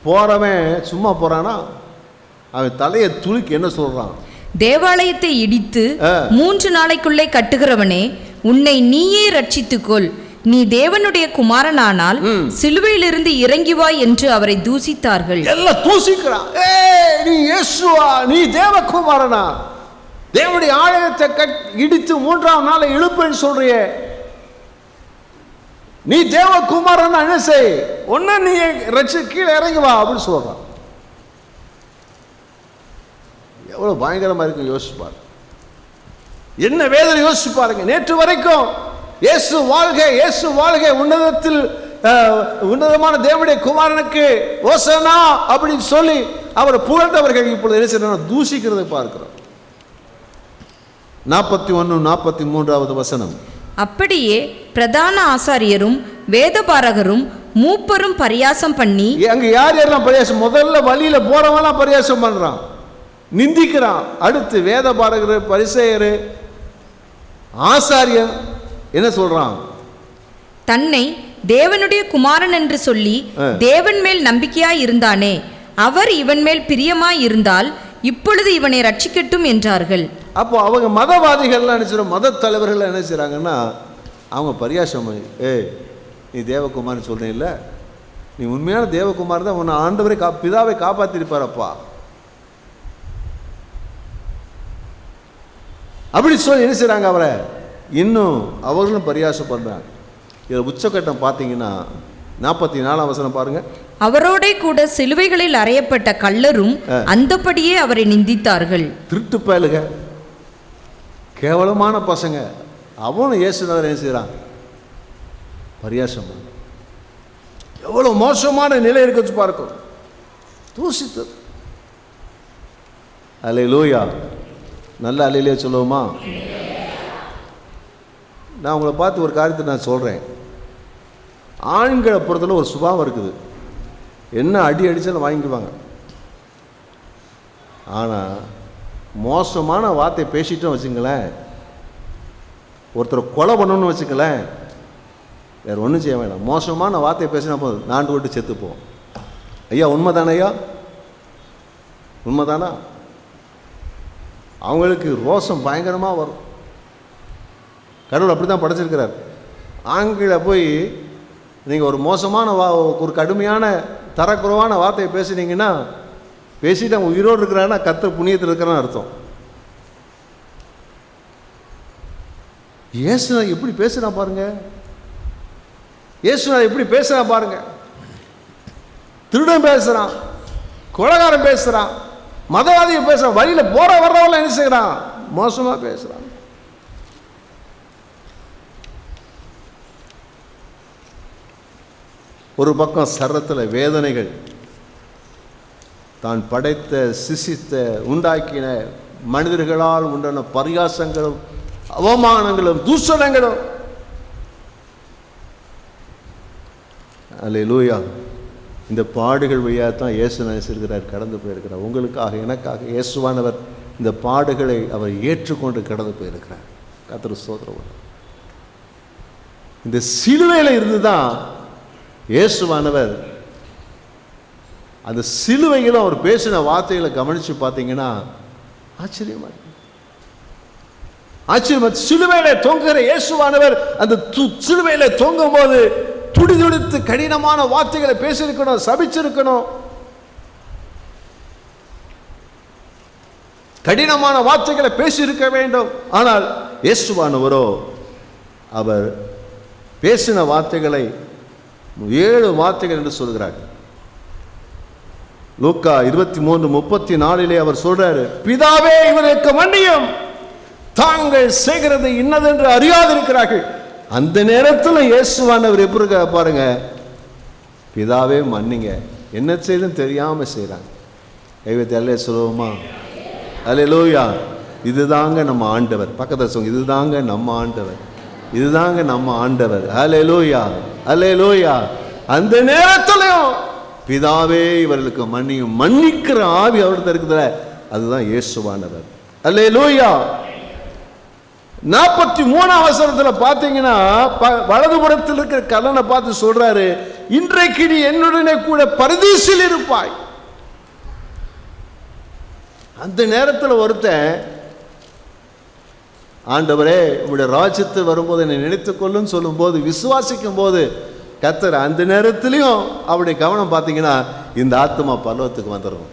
போறவன் சும்மா போறானா? அவன் தலையை துலுக்கி என்ன சொல்றான்? தேவாலயத்தை இடித்து 3 நாளைக்குள்ளே கட்டுகிறவனே, உன்னை நீயே ரட்சித்துக்கொள், நீ தேவனுடைய குமாரனானால் சிலுவையிலிருந்து இறங்கி வா என்று அவரை தூசித்தார்கள். எல்லாம் தூசிக்கிறான். நீ இயேசுவா? நீ தேவகுமாரனா? தேவனுடைய ஆலயத்தை இடித்து 3ஆம் நாளை எழுப்பேன்னு சொல்றியே, நீ தேவகுமாரனா? என்ன செய், ஒன்னு நீ கீழே இறங்கி வா அப்படின்னு சொல்றான். எவ்வளவு பயங்கரமா இருக்கு யோசிச்சு பாருங்க. என்ன வேதனை யோசிச்சு பாருங்க. நேற்று வரைக்கும் இயேசு வாழ்க, இயேசு வாழ்க, உன்னதமான தேவனுடைய குமாரனுக்கு ஓசனா அப்படின்னு சொல்லி அவரை புகழ்ந்தவர்கள் இப்பொழுது என்ன செய்யணும்? தூசிக்கிறதை பார்க்கிறோம். 41-43 வசனம். அப்படியே பிரதான ஆசாரியரும் வேதபாரகரும் மூப்பரும் பரியாசம் பண்ணி, அங்க யாரெல்லாம் பரியாசம்? முதல்ல வழியில போறவெல்லாம் பரியாசம் பண்றான், நிந்திக்கிறான். அடுத்து வேதபாரகர், பரிசேயர், ஆசாரியன் என்ன சொல்றான்? தன்னை தேவனுடைய குமாரன் என்று சொல்லி தேவன் மேல் நம்பிக்கையாய் இருந்தானே, அவர் இவன் மேல் பிரியமாய் இருந்தால் இப்பொழுது இவனை ரட்சிக்கட்டும் என்றார்கள். அப்போ அவங்க மதவாதிகள்லாம் என்ன செய்யறாங்க? மத தலைவர்கள் என்ன செய்றாங்கன்னா, அவங்க பரியாசம், நீ தேவகுமார்னு சொல்றேன், இல்லை நீ உண்மையான தேவகுமார் தான், உன்னை ஆண்டவரை பிதாவை காப்பாற்றிருப்பாரப்பா அப்படி சொல்லி என்ன செய்றாங்க? அவரை இன்னும் அவர்களும் பரியாசம் பண்றாங்க. இதில் உச்சக்கட்டம் பார்த்தீங்கன்னா 44 வசனம் பாருங்க. அவரோட கூட சிலுவைகளில் அறையப்பட்ட கள்ளரும் அந்தபடியே அவரை நிந்தித்தார்கள். திருட்டு பயலுக, கேவலமான பசங்க, அவனும் இயேசுநாதர் என்ன செய்றான்? பரியாசம். எவ்வளவு மோசமான நிலை இருக்கு பார்க்கும். தூசித்து. அல்லேலூயா. நல்ல அல்லேலூயா சொல்லுவோமா? நான் உங்களை பார்த்து ஒரு காரியத்தை நான் சொல்கிறேன். ஆண்களை பொறுத்தவரை ஒரு சுபாவம் இருக்குது, என்ன அடி அடித்தாலும் வாங்கிக்குவாங்க. ஆனால் மோசமான வார்த்தை பேசிட்டோம் வச்சுங்களேன், ஒருத்தரை கொலை பண்ணணும்னு வச்சுக்கலேன், வேறு ஒன்றும் செய்ய வேண்டாம், மோசமான வார்த்தை பேசினா போதும், நாண்டு விட்டு செத்துப்போம். ஐயா உண்மைதானே? ஐயா உண்மைதானா? அவங்களுக்கு ரோஷம் பயங்கரமாக வரும். கடவுள் அப்படி தான் படைச்சிருக்கிறார். ஆண்களை போய் நீங்கள் ஒரு மோசமான ஒரு கடுமையான தரக்குறைவான வார்த்தையை பேசுனீங்கன்னா, பேசிட்டு அவங்க உயிரோடு இருக்கிறாங்கன்னா கர்த்தர் புண்ணியத்தில் இருக்கிறான்னு அர்த்தம். இயேசு எப்படி பேசுகிறான் பாருங்க, இயேசு எப்படி பேசுகிறான் பாருங்க. திருடன் பேசுகிறான், கொலைகாரன் பேசுகிறான், மதவாதியை பேசுகிறான், வழியில் போற வர்றவங்க என்ன செய்கிறான்? மோசமாக பேசுகிறான். ஒரு பக்கம் சரத்தில் வேதனைகள், தான் படைத்த சிசித்த உண்டாக்கின மனிதர்களால் உண்டான பரியாசங்களும் அவமானங்களும் தூஷணங்களும். அல்லேலூயா. இந்த பாடுகள் வழியாக தான் இயேசு நினைச்சிருக்கிறார், கடந்து போயிருக்கிறார். உங்களுக்காக எனக்காக இயேசுவானவர் இந்த பாடுகளை அவர் ஏற்றுக்கொண்டு கடந்து போயிருக்கிறார். கர்த்தருக்கு ஸ்தோத்திரம். இந்த சிலுவையில் இருந்து தான் இயேசுவானவர், அந்த சிலுவையிலும் அவர் பேசின வார்த்தைகளை கவனித்து பார்த்தீங்கன்னா ஆச்சரியமா இருக்கு. ஆச்சரியமா, சிலுவையில தொங்குகிற இயேசுவானவர் அந்த சிலுவையில தொங்கும் போது துடிதுடித்து கடினமான வார்த்தைகளை பேசியிருக்கணும், சபிச்சிருக்கணும், கடினமான வார்த்தைகளை பேசியிருக்க வேண்டும். ஆனால் இயேசுவானவரோ அவர் பேசின வார்த்தைகளை 7 வார்த்தைகள் என்று சொல்கிறார். லூக்கா 23:34 அவர் சொல்றாரு, பிதாவே இவருக்கு மன்னியும், தாங்கள் செய்கிறது இன்னதென்று அறியாதிருக்கிறார்கள். அந்த நேரத்தில் இயேசுவானவர் எப்படி பாருங்க, பிதாவே மன்னிங்க, என்ன செய்துன்னு தெரியாம செய்றாங்க. கைவத்தி அல்லே சொல்லுவோமா? அல்லேலூயா. இதுதாங்க நம்ம ஆண்டவர். பக்கத்தில் சொல்லுங்க, இதுதாங்க நம்ம ஆண்டவர், இதுதாங்க நம்ம ஆண்டவர். அல்லேலூயா, அல்லேலூயா. அந்த நேரத்திலையும் பிதாவே இவர்களுக்கு மன்னியும், மன்னிக்கிற ஆவி அவர்கிட்ட இருக்குதுல, அதுதான் இயேசுவானவர். அல்லேலூயா. 43ஆம் வசனத்தில் பார்த்தீங்கன்னா வலதுபுறத்தில் இருக்கிற கல்லனை பார்த்து சொல்றாரு, இன்றைக்கு நீ என்னுடனே கூட பரதீசில் இருப்பாய். அந்த நேரத்தில் ஒருத்தன், ஆண்டவரே உங்களுடைய ராஜ்யத்தில் வரும்போது என்னை நினைத்துக் கொள்ளுன்னு சொல்லும் போது, விசுவாசிக்கும் போது கர்த்தர் அந்த நேரத்திலையும் அவருடைய கவனம் பார்த்தீங்கன்னா இந்த ஆத்மா பரலோகத்துக்கு வந்துடும்.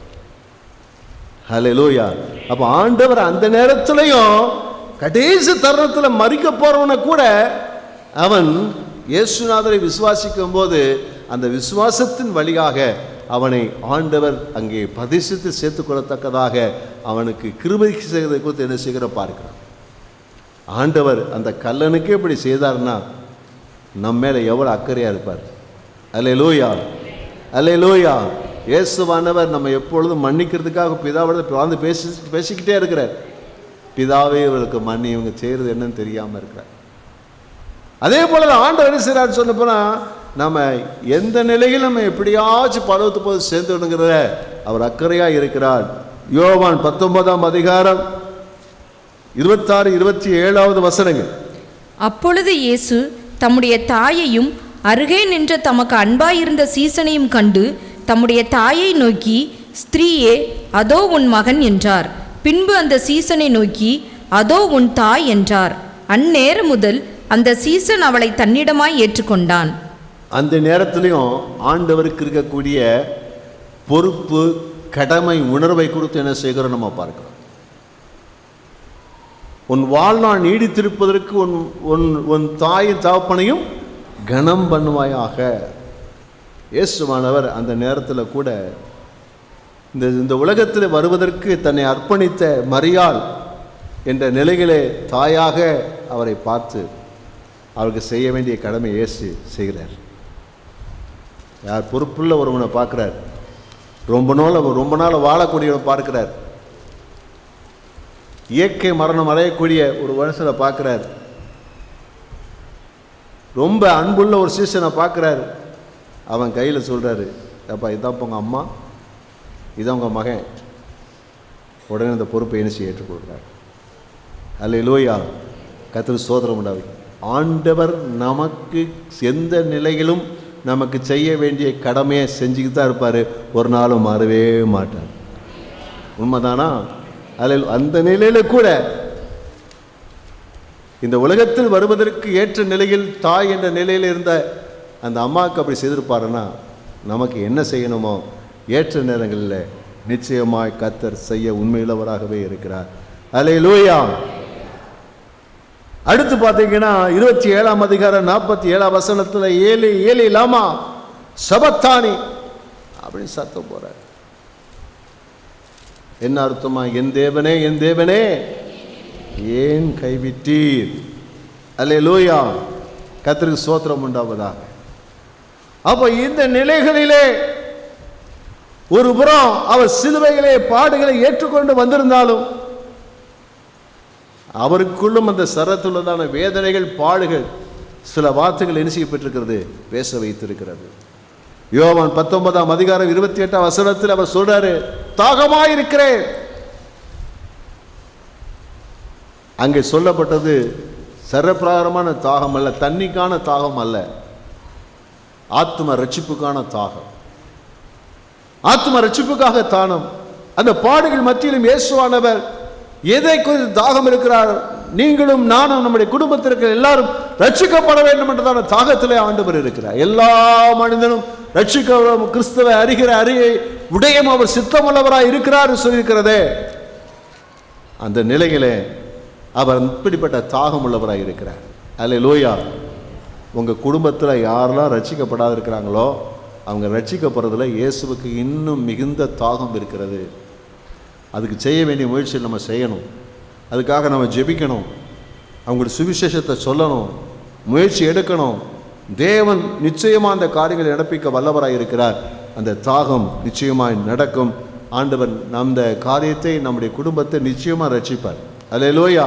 ஹல்லேலூயா. அப்போ ஆண்டவர் அந்த நேரத்திலையும் கடைசி தருணத்தில் மறிக்க போறவனை கூட அவன் இயேசுநாதரை விசுவாசிக்கும் போது அந்த விசுவாசத்தின் வழியாக அவனை ஆண்டவர் அங்கே பிரதிஷ்டித்து சேர்த்துக்கொள்ளத்தக்கதாக அவனுக்கு கிருபை செய்வதை குறித்து என்ன செய்கிற பார்க்கிறான். ஆண்டவர் அந்த கல்லனுக்கே இப்படி செய்தார்னா நம்ம மேலே எவ்வளோ அக்கறையாக இருப்பார். அல்லேலூயா, அல்லேலூயா. இயேசுவானவர் நம்ம எப்பொழுதும் மன்னிக்கிறதுக்காக பிதாவோட வந்து பேசிக்கிட்டே இருக்கிறார். பிதாவே இவர்களுக்கு மன்னி, இவங்க செய்கிறது என்னன்னு தெரியாமல் இருக்கிறார். அதே போல ஆண்டவர் என்ன செய்கிறார் சொன்ன போனால், நம்ம எந்த நிலையில் நம்ம எப்படியாச்சும் பரவத்து போது சேர்ந்து விடுங்கிறத அவர் அக்கறையாக இருக்கிறார். யோவான் 19ஆம் அதிகாரம் 26-27 வசனங்கள். அப்பொழுது இயேசு தம்முடைய தாயையும் அருகே நின்ற தமக்கு அன்பாயிருந்த சீசனையும் கண்டு தம்முடைய தாயை நோக்கி, ஸ்திரீயே, அதோ உன் மகன் என்றார். பின்பு அந்த சீசனை நோக்கி, அதோ உன் தாய் என்றார். அந்நேரம் முதல் அந்த சீசன் அவளை தன்னிடமாய் ஏற்றுக்கொண்டான். அந்த நேரத்திலையும் ஆண்டவருக்கு இருக்கக்கூடிய பொறுப்பு, கடமை உணர்வை குறித்து என்ன செய்கிறோம் நம்ம பார்க்கிறோம். உன் வாழ்நாள் நீடித்திருப்பதற்கு உன் தாயின் தகப்பனையும் கனம் பண்ணுவாயாக. இயேசுவானவர் அந்த நேரத்தில் கூட இந்த உலகத்தில் வருவதற்கு தன்னை அர்ப்பணித்த மரியாள் என்ற நிலையிலே தாயாக அவரை பார்த்து அவருக்கு செய்ய வேண்டிய கடமை இயேசு செய்கிறார். யார் பொறுப்புள்ள ஒருவனை பார்க்கிறார், ரொம்ப நாள் வாழக்கூடியவனை பார்க்கிறார், இயற்கை மரணம் அடையக்கூடிய ஒரு மனுஷனை பார்க்கிறார், ரொம்ப அன்புள்ள ஒரு சீசனை பார்க்கிறார். அவன் கையில் சொல்கிறாரு, அப்பா இதான் உங்கள் அம்மா, இதான் உங்கள் மகன். உடனே அந்த பொறுப்பை என்ன ஏற்றுக்கொள்கிறார். அல்லேலூயா. கர்த்தருக்கு ஸ்தோத்திரம் உண்டாகும். ஆண்டவர் நமக்கு எந்த நிலையிலும் நமக்கு செய்ய வேண்டிய கடமையை செஞ்சுக்கிட்டு தான் இருப்பார், ஒரு நாளும் மாறவே மாட்டார். உண்மைதானா? அதில் அந்த நிலையில் கூட இந்த உலகத்தில் வருவதற்கு ஏற்ற நிலையில் தாய் என்ற நிலையில் இருந்த அந்த அம்மாவுக்கு அப்படி செய்திருப்பாருன்னா நமக்கு என்ன செய்யணுமோ ஏற்ற நேரங்களில் நிச்சயமாய் கர்த்தர் செய்ய உண்மையுள்ளவராகவே இருக்கிறார். அல்லேலூயா. அடுத்து பார்த்தீங்கன்னா 27ஆம் அதிகாரம் 47ஆம் வசனத்தில் ஏலி ஏலி லாமா சபத்தானி அப்படின்னு சத்தம் போறார். என்ன அர்த்தமா? என் தேவனே, என் தேவனே, ஏன் கைவிட்டீர்? அல்லேலூயா. கர்த்தருக்கு ஸ்தோத்திரம் உண்டாவதாக. அப்போ இந்த நிலைகளிலே ஒரு புறம் அவர் சிலுவைகளே பாடுகளை ஏற்றுக்கொண்டு வந்திருந்தாலும் அவருக்குள்ளும் அந்த சரத்துள்ளதான வேதனைகள், பாடுகள், சில வார்த்தைகள் என்ன செய்யப்பட்டிருக்கிறது, பேச வைத்திருக்கிறது. யோவான் 19:28 அவர் சொல்றாரு, தாகமாயிருக்கிறேன். அங்கே சொல்லப்பட்டது சரப்பிரகாரமான தாகம் அல்ல, தண்ணிக்கான தாகம் அல்ல, ஆத்ம ரட்சிப்புக்கான தாகம், ஆத்ம ரட்சிப்புக்காக தானம். அந்த பாடுகள் மத்தியிலும் இயேசுவானவர் எதை குறித்து தாகம் இருக்கிறார்? நீங்களும் நானும் நம்முடைய குடும்பத்திற்கு எல்லாரும் ரட்சிக்கப்பட வேண்டும் என்றதான தாகத்திலே ஆண்டவர் இருக்கிறார். எல்லா மனிதனும் ரட்சிக்க கிறிஸ்துவை அறிகிற அறியை உடையம் அவர் சித்தமுள்ளவராய் இருக்கிறார் சொல்லியிருக்கிறதே. அந்த நிலையிலே அவர் இப்படிப்பட்ட தாகம் உள்ளவராய் இருக்கிறார். அல்லேலூயா. உங்கள் குடும்பத்தில் யாரெல்லாம் ரட்சிக்கப்படாத இருக்கிறாங்களோ அவங்க ரட்சிக்கப்படுறதுல இயேசுவுக்கு இன்னும் மிகுந்த தாகம் இருக்கிறது. அதுக்கு செய்ய வேண்டிய முயற்சியில் நம்ம செய்யணும். அதுக்காக நம்ம ஜெபிக்கணும், அவங்களுடைய சுவிசேஷத்தை சொல்லணும், முயற்சி எடுக்கணும். தேவன் நிச்சயமாக அந்த காரியங்களை நடப்பிக்க வல்லவராய் இருக்கிறார். அந்த தாகம் நிச்சயமாய் நடக்கும். ஆண்டவர் அந்த காரியத்தை நம்முடைய குடும்பத்தை நிச்சயமாக ரட்சிப்பார். அல்லேலூயா.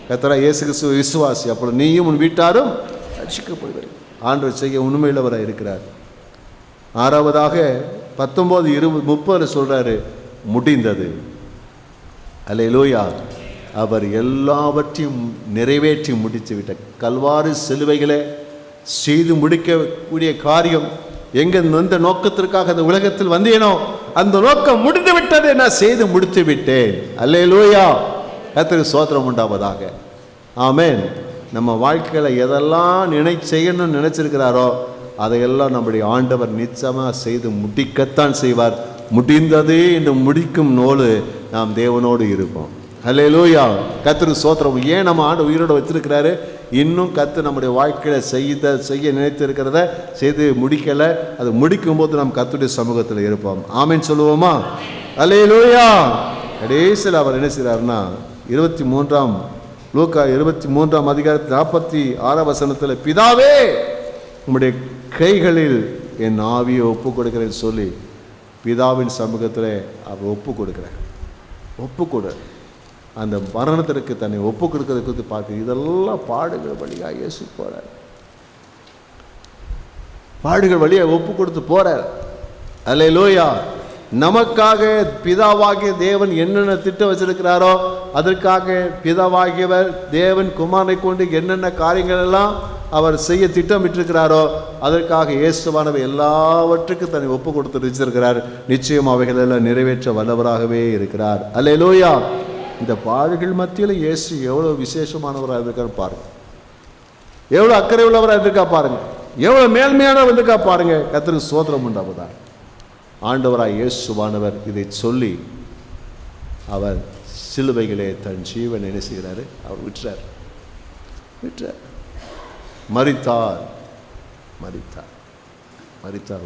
கர்த்தராகிய இயேசு கிறிஸ்து விசுவாசி, அப்போ நீயும் உன் வீட்டாரும் ரட்சிக்கப்படுவீர்கள். ஆண்டவர் செய்ய உண்மையுள்ளவராய் இருக்கிறார். ஆறாவதாக 19:20-30 சொல்றாரு, முடிந்தது. அல்லேலூயா. அவர் எல்லாவற்றையும் நிறைவேற்றி முடித்து விட்டார். கல்வாரி சிலுவைகளை செய்து முடிக்கக்கூடிய காரியம் எந்த நோக்கத்திற்காக அந்த உலகத்தில் வந்தேனோ அந்த நோக்கம் முடிந்து விட்டது, நான் செய்து முடித்து விட்டேன். அல்லேலூயா. கர்த்தருக்கு ஸ்தோத்திரம் உண்டாவதாக. ஆமென். நம்ம வாழ்க்கையில் எதெல்லாம் செய்யணும்னு நினைச்சிருக்கிறாரோ அதையெல்லாம் நம்முடைய ஆண்டவர் நிச்சயமாக செய்து முடிக்கத்தான் செய்வார். முடிந்தது என்று முடிக்கும் நோடு நாம் தேவனோடு இருப்போம். அல்லேலூயா. கர்த்தருக்கு ஸ்தோத்திரம். ஏன் நம்ம ஆண்டு உயிரோடு வச்சிருக்கிறாரு? இன்னும் கர்த்தர் நம்முடைய வாழ்க்கையில் செய்ய நினைத்து இருக்கிறத செய்து முடிக்கலை. அது முடிக்கும் போது நாம் கர்த்தருடைய சமூகத்தில் இருப்போம். ஆமென் சொல்லுவோமா? அல்லேலூயா. கடைசியில் அவர் என்ன செய்கிறாருன்னா 23 43 பிதாவே உம்முடைய கைகளில் என் ஆவியை ஒப்பு கொடுக்கிறேன்னு சொல்லி பிதாவின் சமூகத்தில் அவர் ஒப்பு கொடு அந்த மரணத்திற்கு தன்னை ஒப்பு கொடுக்கறதை குறித்து பார்த்து இதெல்லாம் பாடுகள் வழியாக இயேசு போறார். பாடுகள் வழியாக ஒப்பு கொடுத்து போறார். அல்லேலூயா. நமக்காக பிதாவாகிய தேவன் என்னென்ன திட்டம் வச்சிருக்கிறாரோ அதற்காக பிதாவாகியவர் தேவன் குமாரனை கொண்டு என்னென்ன காரியங்கள் எல்லாம் அவர் செய்ய திட்டமிட்டிருக்கிறாரோ அதற்காக இயேசுவானவர் எல்லாவற்றுக்கும் தன்னை ஒப்பு கொடுத்து வச்சிருக்கிறார். நிச்சயம் அவைகள் எல்லாம் நிறைவேற்ற வல்லவராகவே இருக்கிறார். அல்லேலூயா. இந்த பாடுகள் மத்தியில் இயேசு எவ்வளோ விசேஷமானவராக இருக்கார் பாருங்க, எவ்வளோ அக்கறை உள்ளவராக இருக்கா பாருங்க, எவ்வளோ மேன்மையானவர் இருக்கா பாருங்க. கர்த்தருக்கு ஸ்தோத்திரம் உண்டாவதா. ஆண்டவராய் இயேசுவானவர் இதை சொல்லி அவர் சிலுவைகளே தன் ஜீவன் என்ன செய்கிறாரு? அவர் விற்றார். மரித்தார்.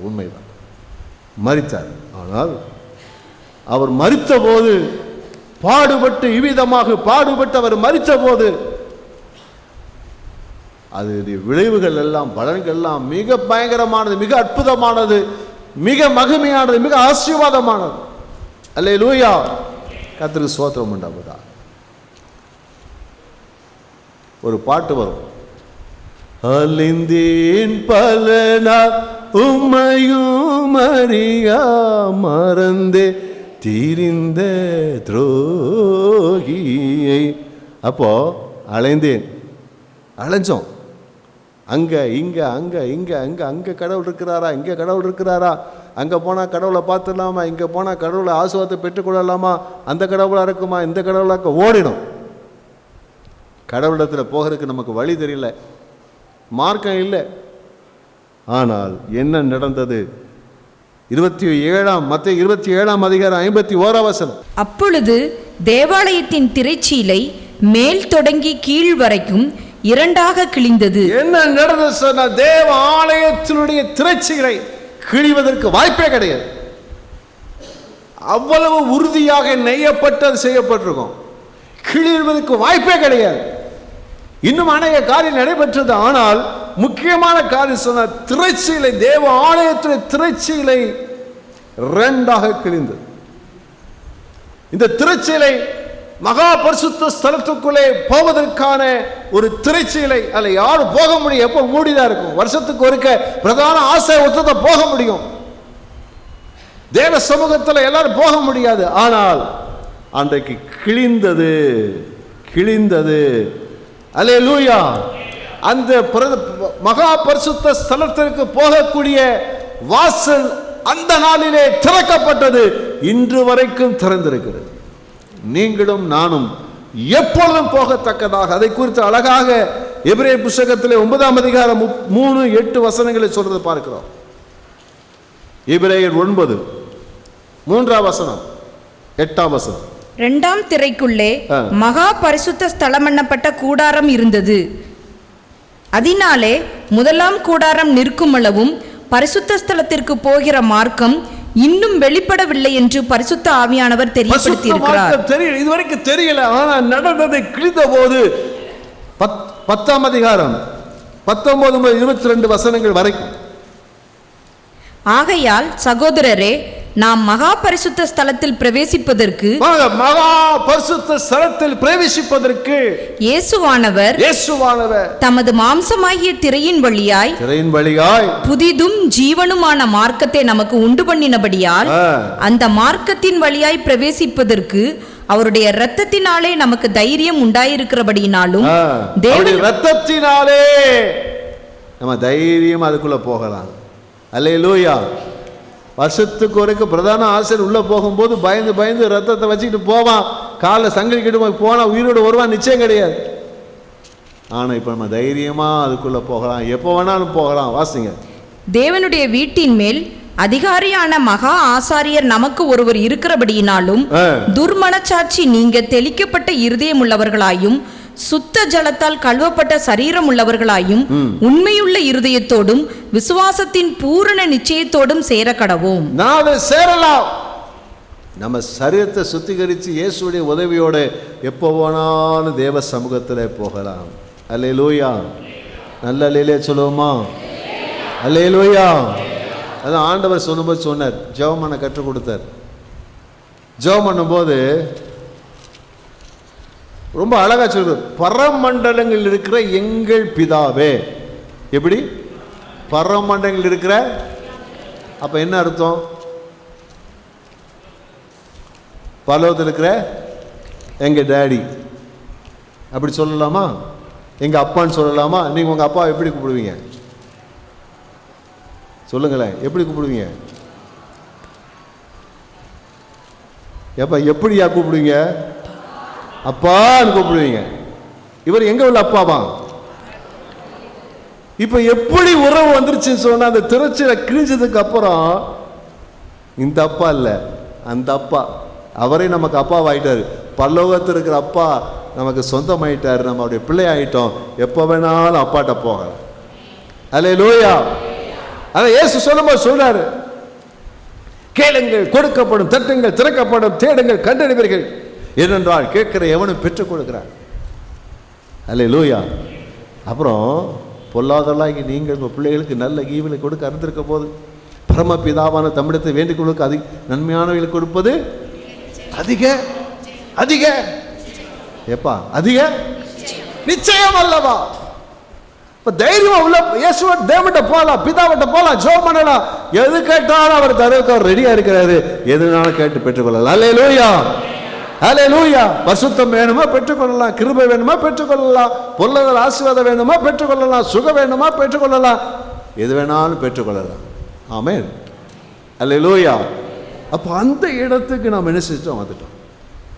உண்மைதான், மரித்தார். ஆனால் அவர் மரித்த போது பாடுபட்டு இவ்விதமாக பாடுபட்டு அவர் மரித்த போது அது விளைவுகள் எல்லாம் பலன்கள் எல்லாம் மிக பயங்கரமானது, மிக அற்புதமானது, மிக மகிமையானது, மிக ஆசீர்வாதமானது. அல்லேலூயா. கர்த்தருக்கு ஸ்தோத்திரம் உண்டாவதா. ஒரு பாட்டு வரும், அலிந்தேன் பல நாள் உம்மையும் அறியா மறந்தே தீரிந்த துரோகியை. அப்போ அலைஞ்சோம், அங்கே இங்கே அங்கே கடவுள் இருக்கிறாரா, இங்கே கடவுள் இருக்கிறாரா, அங்கே போனால் கடவுளை பார்த்துடலாமா, இங்கே போனால் கடவுளை ஆசீர்வாதத்தை பெற்றுக்கொள்ளலாமா, அந்த கடவுளாக இருக்குமா, இந்த கடவுளாக ஓடிடும். கடவுளத்தில் போகிறதுக்கு நமக்கு வழி தெரியல, மார்க்கம் இல்லை. ஆனால் என்ன நடந்தது? மத்தேயு 27:51. அப்பொழுது தேவாலயத்தின் திரைச்சீலை மேல் தொடங்கி கீழ் வரைக்கும் 2ஆக கிழிந்தது. என்ன நடந்தது சொன்ன? தேவ ஆலயத்தினுடைய திரைச்சீலை கிழிவதற்கு வாய்ப்பே கிடையாது. அவ்வளவு உறுதியாக நெய்யப்பட்டது செய்யப்பட்டிருக்கும். கிழிவதற்கு வாய்ப்பே கிடையாது. இன்னும் அநேக காரியம் நடைபெற்றது. ஆனால் முக்கியமான காரியம் சொன்ன திரைச்சீலை, தேவ ஆலயத்துடைய திரைச்சீலை 2ஆக கிழிந்தது. இந்த திரைச்சீலை மகா பரிசுத்த ஸ்தலத்துக்குள்ளே போவதற்கான ஒரு திரைச்சீலை, அதில் யாரும் போக முடியும், எப்போ மூடிதான் இருக்கும். வருஷத்துக்கு ஒருக்க பிரதான ஆசை ஒருத்தத்தை போக முடியும். தேவ சமூகத்தில் எல்லாரும் போக முடியாது. ஆனால் அன்றைக்கு கிழிந்தது. அல்லேலூயா. அந்த மகா பரிசுத்த ஸ்தலத்திற்கு போகக்கூடிய வாசல் அந்த நாளிலே திறக்கப்பட்டது, இன்று வரைக்கும் திறந்திருக்கிறது. நீங்களும் நானும் எப்பொழுதும் போகத்தக்கதாக அதை குறித்து அழகாக எபிரேயர் புத்தகத்திலே 9ஆம் அதிகாரம் 3-8 வசனங்களை சொல்றது பார்க்கிறோம். எபிரேயர் 9 3ஆம் வசனம் 8ஆம் வசனம். 2ஆம் திரைக்குள்ளே மகா பரிசுத்த ஸ்தலம் என்னப்பட்ட கூடாரம் இருந்தது. அதனாலே முதலாம் கூடாரம் நிற்கும் அளவும் பரிசுத்த ஸ்தலத்திற்கு போகிற மார்க்கம் இன்னும் வெளிப்படவில்லை என்று பரிசுத்த ஆவியானவர் தெரியப்படுத்தி இருக்கிறார். இதுவரைக்கும் தெரியல, ஆனா நடந்ததை கிழிந்த போது 10ஆம் அதிகாரம் 19-22 வசனங்கள் வரைக்கும். ஆகையால் சகோதரரே, நாம் மகா பரிசுத்த ஸ்தலத்தில் பிரவேசிப்பதற்கு இயேசுவானவர் தமது மாம்சமாகிய திரையின் வழியாய் புதிதும் ஜீவனுமான மார்க்கத்தை நமக்கு உண்டு பண்ணினபடியால் அந்த மார்க்கத்தின் வழியாய் பிரவேசிப்பதற்கு அவருடைய இரத்தத்தினாலே நமக்கு தைரியம் உண்டாயிருக்கிறபடியினாலும் தேவனுடைய இரத்தத்தினாலே நம்ம தைரியம் அதுக்குள்ள போகலாம். அல்லேலூயா. வருஷத்துக்கு ஒருக்க பிரதான ஆசிரியர் உள்ள போகும்போது பயந்து ரத்தத்தை வச்சுக்கிட்டு போவான், காலில் சங்கிலிக்கிட்டு போனா உயிரோடு வருவான், நிச்சயம் கிடையாது. ஆனா இப்ப நம்ம தைரியமா அதுக்குள்ள போகலாம், எப்போ வேணாலும் போகலாம். வாசிங்க. தேவனுடைய வீட்டின் மேல் அதிகாரியான மகா ஆசாரியர் நமக்கு ஒருவர் இருக்கிறபடியினாலும் துர்மனச்சாட்சி நீங்க தெளிக்கப்பட்ட இருதயம் உள்ளவர்களாயும் சுத்த ஜலத்தால் கழுவப்பட்ட சரீரம் உள்ளவர்களாயும் உண்மையுள்ள இருதயத்தோடும் விசுவாசத்தின் பூரண நிச்சயத்தோடும் சேர கடவோம். நாம சேரலாம். நம்ம சரீரத்தை சுத்திகரித்து இயேசுடைய உதவியோட எப்போ வேணாலும் தேவ சமூகத்தில் போகலாம். அல்லேலூயா. நல்ல அல்லேலூயா சொல்லுவோமா? அல்லேலூயா. அதான் ஆண்டவர் சொல்லும்போது சொன்னார், ஜெபம் பண்ண கற்றுக் கொடுத்தார். ஜெபம் பண்ணும்போது ரொம்ப அழகா சொல்ற, பரமண்டலங்கள் இருக்கிற எங்கள் பிதாவே. எப்படி பரமண்டலங்கள் இருக்கிற, அப்ப என்ன அர்த்தம்? பரலோகத்தில் இருக்கிற எங்க டேடி அப்படி சொல்லலாமா? எங்க அப்பான்னு சொல்லலாமா? நீங்க உங்க அப்பா எப்படி கூப்பிடுவீங்க சொல்லுங்களேன், எப்படி கூப்பிடுவீங்க? எப்ப எப்படியா கூப்பிடுவீங்க? அப்பான்னு கூப்பிடுவீங்க. இவர் எங்க உள்ள அப்பாவா? இப்ப எப்படி உறவு வந்துருச்சுன்னு சொன்னா, அந்த திரைச்சீலை கிழிஞ்சதுக்கு அப்புறம் இந்த அப்பா இல்ல, அந்த அப்பா, அவரே நமக்கு அப்பாவாயிட்டாரு. பரலோகத்தில் இருக்கிற அப்பா நமக்கு சொந்தமாயிட்டாரு, நம்ம அவருடைய பிள்ளை ஆயிட்டோம். எப்ப வேணாலும் அப்பாட்ட போகலாம். அல்லேலூயா. அதான் இயேசு சொல்லும்போது சொல்றாரு, கேளுங்கள் கொடுக்கப்படும், தட்டுங்கள் திறக்கப்படும், தேடுங்கள் கண்டறிவீர்கள். ஏனென்றால் கேட்கிற எவனும் பெற்றுக் கொடுக்கிறார். அல்லேலூயா. அப்புறம் பொல்லாதலாகி நீங்கள் உங்கள் பிள்ளைகளுக்கு நல்ல ஈவிலை கொடுக்க அறிந்திருக்க போது பரமபிதாவான தமிழத்தை வேண்டிக் கொடுக்க அதிக நன்மையானவர்களை கொடுப்பது அதிக அதிக எப்பா அதிக நிச்சயம் அல்லவா? இப்ப தைரியமா உள்ள இயேசுவ தேவன்கிட்ட போகலாம், பிதாவிட்ட போகலாம், ஜெபம் பண்ணலாம். எது கேட்டாலும் அவர் தருவதற்கு அவர் ரெடியா இருக்கிறாரு. எதுனாலும் கேட்டு பெற்றுக்கொள்ளலாம். அல்லேலூயா. அல்லேலூயா. பரிசுத்தம் வேணுமா பெற்றுக்கொள்ளலாம், கிருபை வேணுமா பெற்றுக்கொள்ளலாம், பொருளாதார ஆசீர்வாதம் வேணுமா பெற்றுக்கொள்ளலாம், சுகம் வேணுமா பெற்றுக்கொள்ளலாம், எது வேணாலும் பெற்றுக்கொள்ளலாம். ஆமென். அல்லேலூயா. அப்போ அந்த இடத்துக்கு நாம் என்ன செஞ்சோம்? வந்துட்டோம்.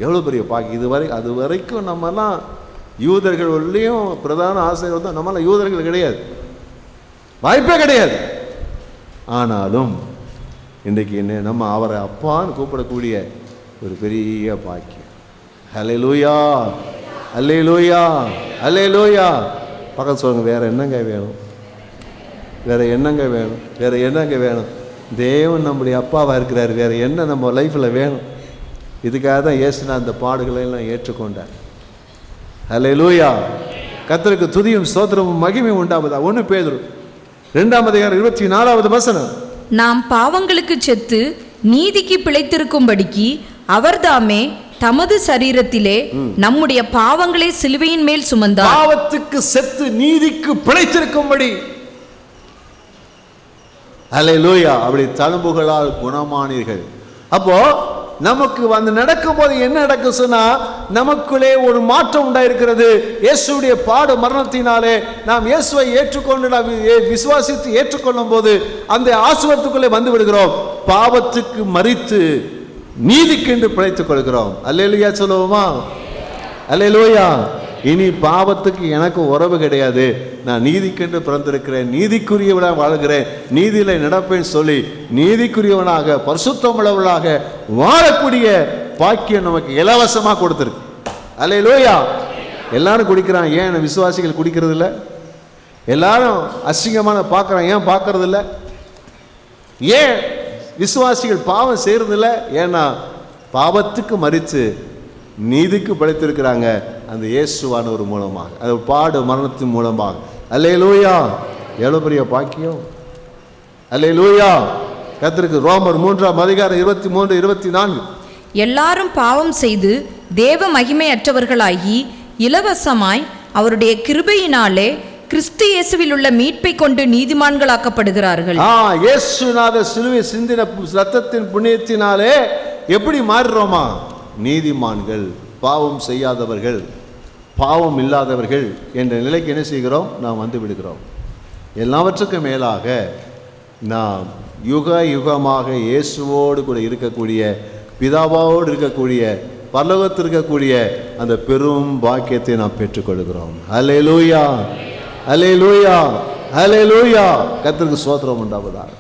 எவ்வளோ பெரிய பாக்கி. அது வரைக்கும் நம்மலாம் யூதர்கள் உள்ளேயும் பிரதான ஆசிரியர் தான். நம்மளாம் யூதர்கள் கிடையாது, வாய்ப்பே கிடையாது. ஆனாலும் இன்றைக்கு என்ன, நம்ம அவரை அப்பான்னு கூப்பிடக்கூடிய ஒரு பெரிய பாக்கியம். அல்லேலூயா. அல்லேலூயா. அல்லேலூயா. பக்கத்து சொல்லுங்க, வேற என்னங்க வேணும்? வேற என்னங்க வேணும்? வேற என்னங்க வேணும்? தேவன் நம்முடைய அப்பாவாக இருக்கிறார். வேற என்ன நம்ம லைஃப்பில் வேணும்? இதுக்காக தான் இயேசுனா அந்த பாடுகளை எல்லாம் ஏற்றுக்கொண்டார். அல்லேலூயா. கர்த்தருக்கு துதியும் ஸ்தோத்திரமும் மகிமையும் உண்டாவதா. 1 பேதுரு 2ஆம் அதிகாரம் 24வது வசனம். நாம் பாவங்களுக்கு செத்து நீதிக்கு பிழைத்திருக்கும்படிக்கு அவர்தாமே தமது சரீரத்திலே நம்முடைய பாவங்களை சிலுவையின் மேல் சுமந்தார். பாவத்துக்கு செத்து நீதிக்கு பிழைத்திருக்கும்படி. அல்லேலூயா. அப்படி தழும்புகளால் குணமானீர்கள். அப்போ நமக்கு வந்து நடக்கும் போது என்ன நடக்கும் சொன்னா, நமக்குள்ளே ஒரு மாற்றம் உண்டாயிருக்கிறது. இயேசுடைய பாடு மரணத்தினாலே நாம் இயேசுவை ஏற்றுக்கொண்டு நாம் விசுவாசித்து ஏற்றுக்கொள்ளும் போது அந்த ஆசீர்வாதத்துக்குள்ளே வந்து விடுகிறோம். பாவத்துக்கு மரித்து நீதிக்கென்று பிழைத்துக் கொள்கிறோம். அல்லேலூயா சொல்லுவோமா? அல்லேலூயா. இனி பாவத்துக்கு எனக்கு உறவு கிடையாது, நான் நீதிக்கென்று பிறந்திருக்கிறேன், நீதிக்குரியவனாக வாழ்கிறேன், நீதியில நடப்பேன் சொல்லி நீதிக்குரியவனாக பரிசுத்தமுள்ளவனாக வாழக்கூடிய பாக்கியம் நமக்கு இலவசமாக கொடுத்துருக்கு. அல்லேலூயா. எல்லாரும் குடிக்கிறான், ஏன் விசுவாசிகள் குடிக்கிறது இல்லை? எல்லாரும் அசிங்கமான பார்க்குறான், ஏன் பார்க்கறது இல்லை? ஏன் விசுவாசிகள் பாவம் செய்யறதில்ல? ஏன்னா பாவத்துக்கு மரித்து நீதிக்கு படைத்திருக்கிறாங்க அந்த இயேசுவானவர் மூலமாக, அது பாடு மரணத்தின் மூலமாக. அல்லேலூயா. எவ்வளவு பெரிய பாக்கியம். அல்லேலூயா. கர்த்தருக்கு ரோமர் 3:23-24. எல்லாரும் பாவம் செய்து தேவ மகிமையற்றவர்களாகி இலவசமாய் அவருடைய கிருபையினாலே கிறிஸ்து இயேசுவில் உள்ள மீட்பை கொண்டு நீதிமான்களாக்கப்படுகிறார்கள். இயேசுநாதர் சிலுவை சிந்தின ரத்தத்தின் புண்ணியத்தினாலே எப்படி மாறுறோமா? நீதிமான்கள், பாவம் செய்யாதவர்கள், பாவம் இல்லாதவர்கள் என்ற நிலைக்கு என்ன செய்கிறோம்? நாம் வந்து விடுகிறோம். எல்லாவற்றுக்கும் மேலாக நாம் யுக யுகமாக இயேசுவோடு கூட இருக்கக்கூடிய, பிதாவோடு இருக்கக்கூடிய, பரலோகத்தில் இருக்கக்கூடிய அந்த பெரும் பாக்கியத்தை நாம் பெற்றுக்கொள்கிறோம். அல்லேலூயா. அல்லேலூயா. அல்லேலூயா. கர்த்தருக்கு ஸ்தோத்திரம் உண்டாவதாக.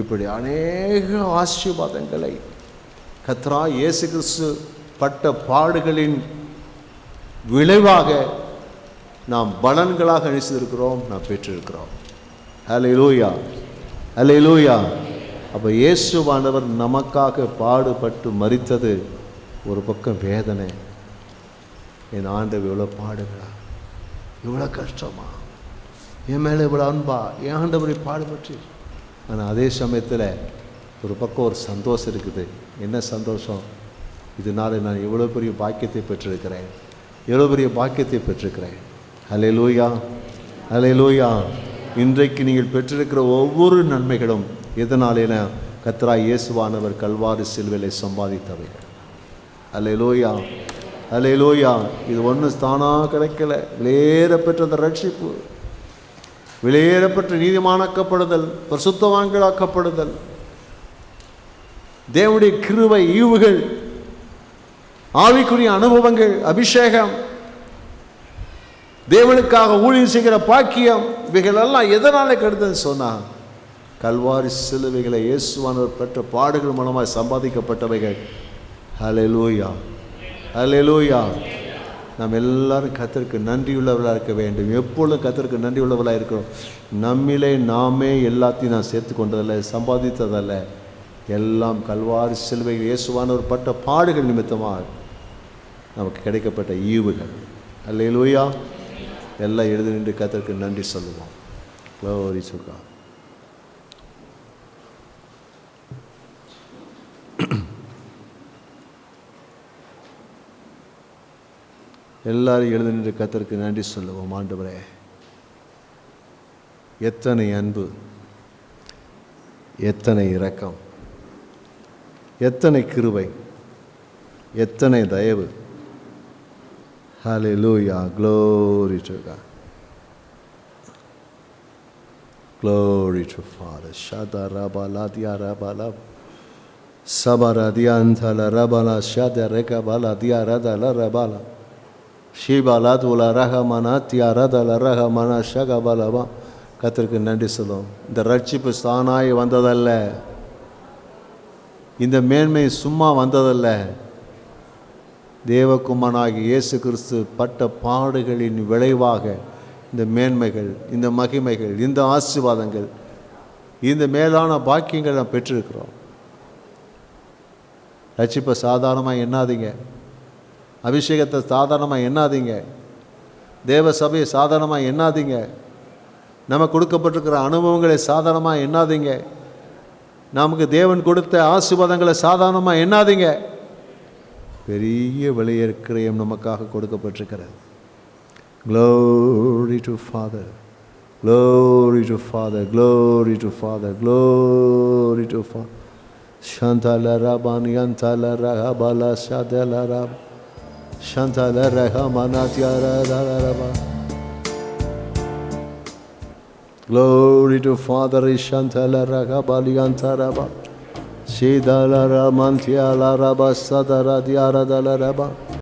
இப்படி அநேக ஆசீர்வாதங்களை கர்த்தராகிய இயேசு கிறிஸ்து பட்ட பாடுகளின் விளைவாக நாம் பலன்களாக அணிந்திருக்கிறோம், நாம் பெற்றிருக்கிறோம். அல்லேலூயா. அல்லேலூயா. அப்போ இயேசுவானவர் நமக்காக பாடுபட்டு மரித்தது ஒரு பக்கம் வேதனை. என் ஆண்டவர் இவ்வளோ பாடுகிறா, இவ்வளோ கஷ்டமா, என் மேலே இவ்வளோ அன்பா, என் ஆண்டவரை பாடுபட்டு. ஆனால் அதே சமயத்தில் ஒரு பக்கம் ஒரு சந்தோஷம் இருக்குது. என்ன சந்தோஷம்? இதனால் நான் எவ்வளோ பெரிய பாக்கியத்தை பெற்றிருக்கிறேன், எவ்வளோ பெரிய பாக்கியத்தை பெற்றிருக்கிறேன். அல்லேலூயா. அல்லேலூயா. இன்றைக்கு நீங்கள் பெற்றிருக்கிற ஒவ்வொரு நன்மைகளும் எதனாலேனா கர்த்தராகிய இயேசுவானவர் கல்வாரி சிலுவையிலே சம்பாதித்தவைகள். அல்லேலூயா. அல்லேலூயா. இது ஒன்றும் தானாக கிடைக்கல. விலையேறப்பெற்ற அந்த ரட்சிப்பு, விலையேறப்பெற்ற நீதிமானாக்கப்படுதல், பரிசுத்தவான்களாக்கப்படுதல், தேவனுடைய கிருபை, ஈவுகள், ஆவிக்குரிய அனுபவங்கள், அபிஷேகம், தேவனுக்காக ஊழியம் செய்கிற பாக்கியம், இவைகளெல்லாம் எதனால கிடைத்தது சொன்னால் கல்வாரி சிலுவைகளை இயேசுவானவர் பெற்ற பாடுகள் மூலமாக சம்பாதிக்கப்பட்டவைகள். ஹல்லேலூயா. ஹல்லேலூயா. நாம் எல்லாரும் கர்த்தருக்கு நன்றியுள்ளவர்களாக இருக்க வேண்டும். எப்பொழுதும் கர்த்தருக்கு நன்றியுள்ளவர்களாக இருக்கிறோம். நம்மிலே நாமே எல்லாத்தையும் நான் சேர்த்து கொண்டதில்லை, சம்பாதித்ததல்ல. எல்லாம் கல்வாரி சிலுவைகள் இயேசுவானவர் பட்ட பாடுகள் நிமித்தமாக நமக்கு கிடைக்கப்பட்ட ஈவுகள். அல்லேலூயா. எல்லாம் எழுதி நின்று கர்த்தருக்கு நன்றி சொல்லுவோம். Glory to God. எல்லாரும் எழுதி நின்று கர்த்தருக்கு நன்றி சொல்லுவோம். ஆண்டவரே, எத்தனை அன்பு, எத்தனை இரக்கம், எத்தனை கிருபை, எத்தனை தயவு. ஹல்லேலூயா. glory to God. glory to Father. shada rabala dia rabala sabara dianthala rabala shada rekabala dia radala rabala shibala dula rahamana dia radala rahamana shagabalaba. கர்த்தருக்கு நன்றி சொல்லுவோம். இந்த ரட்சிப்பு தானாய் வந்ததல்ல, இந்த மேன்மை சும்மா வந்ததல்ல. தேவகுமாரனாகிய இயேசு கிறிஸ்து பட்ட பாடுகளின் விளைவாக இந்த மேன்மைகள், இந்த மகிமைகள், இந்த ஆசீர்வாதங்கள், இந்த மேலான பாக்கியங்கள் நாம் பெற்றிருக்கிறோம். ரட்சிப்பை சாதாரணமாக எண்ணாதீங்க, அபிஷேகத்தை சாதாரணமாக எண்ணாதீங்க, தேவ சபையை சாதாரணமாக எண்ணாதீங்க, நமக்கு கொடுக்கப்பட்டிருக்கிற அனுபவங்களை சாதாரணமாக எண்ணாதீங்க, நமக்கு தேவன் கொடுத்த ஆசீர்வாதங்களை சாதாரணமாக எண்ணாதீங்க. பெரிய விலையேற்கிரயம் நமக்காக கொடுக்கப்பட்டிருக்கிறது. Glory to Father, glory to Father, glory to Father, glory to Father. Shantala rabani antala rahabala shadala rab shantala rahamanatya raba. Glory to Father. Shantala rahabali antaraba shidala ramantya la raba sadara diara dala raba.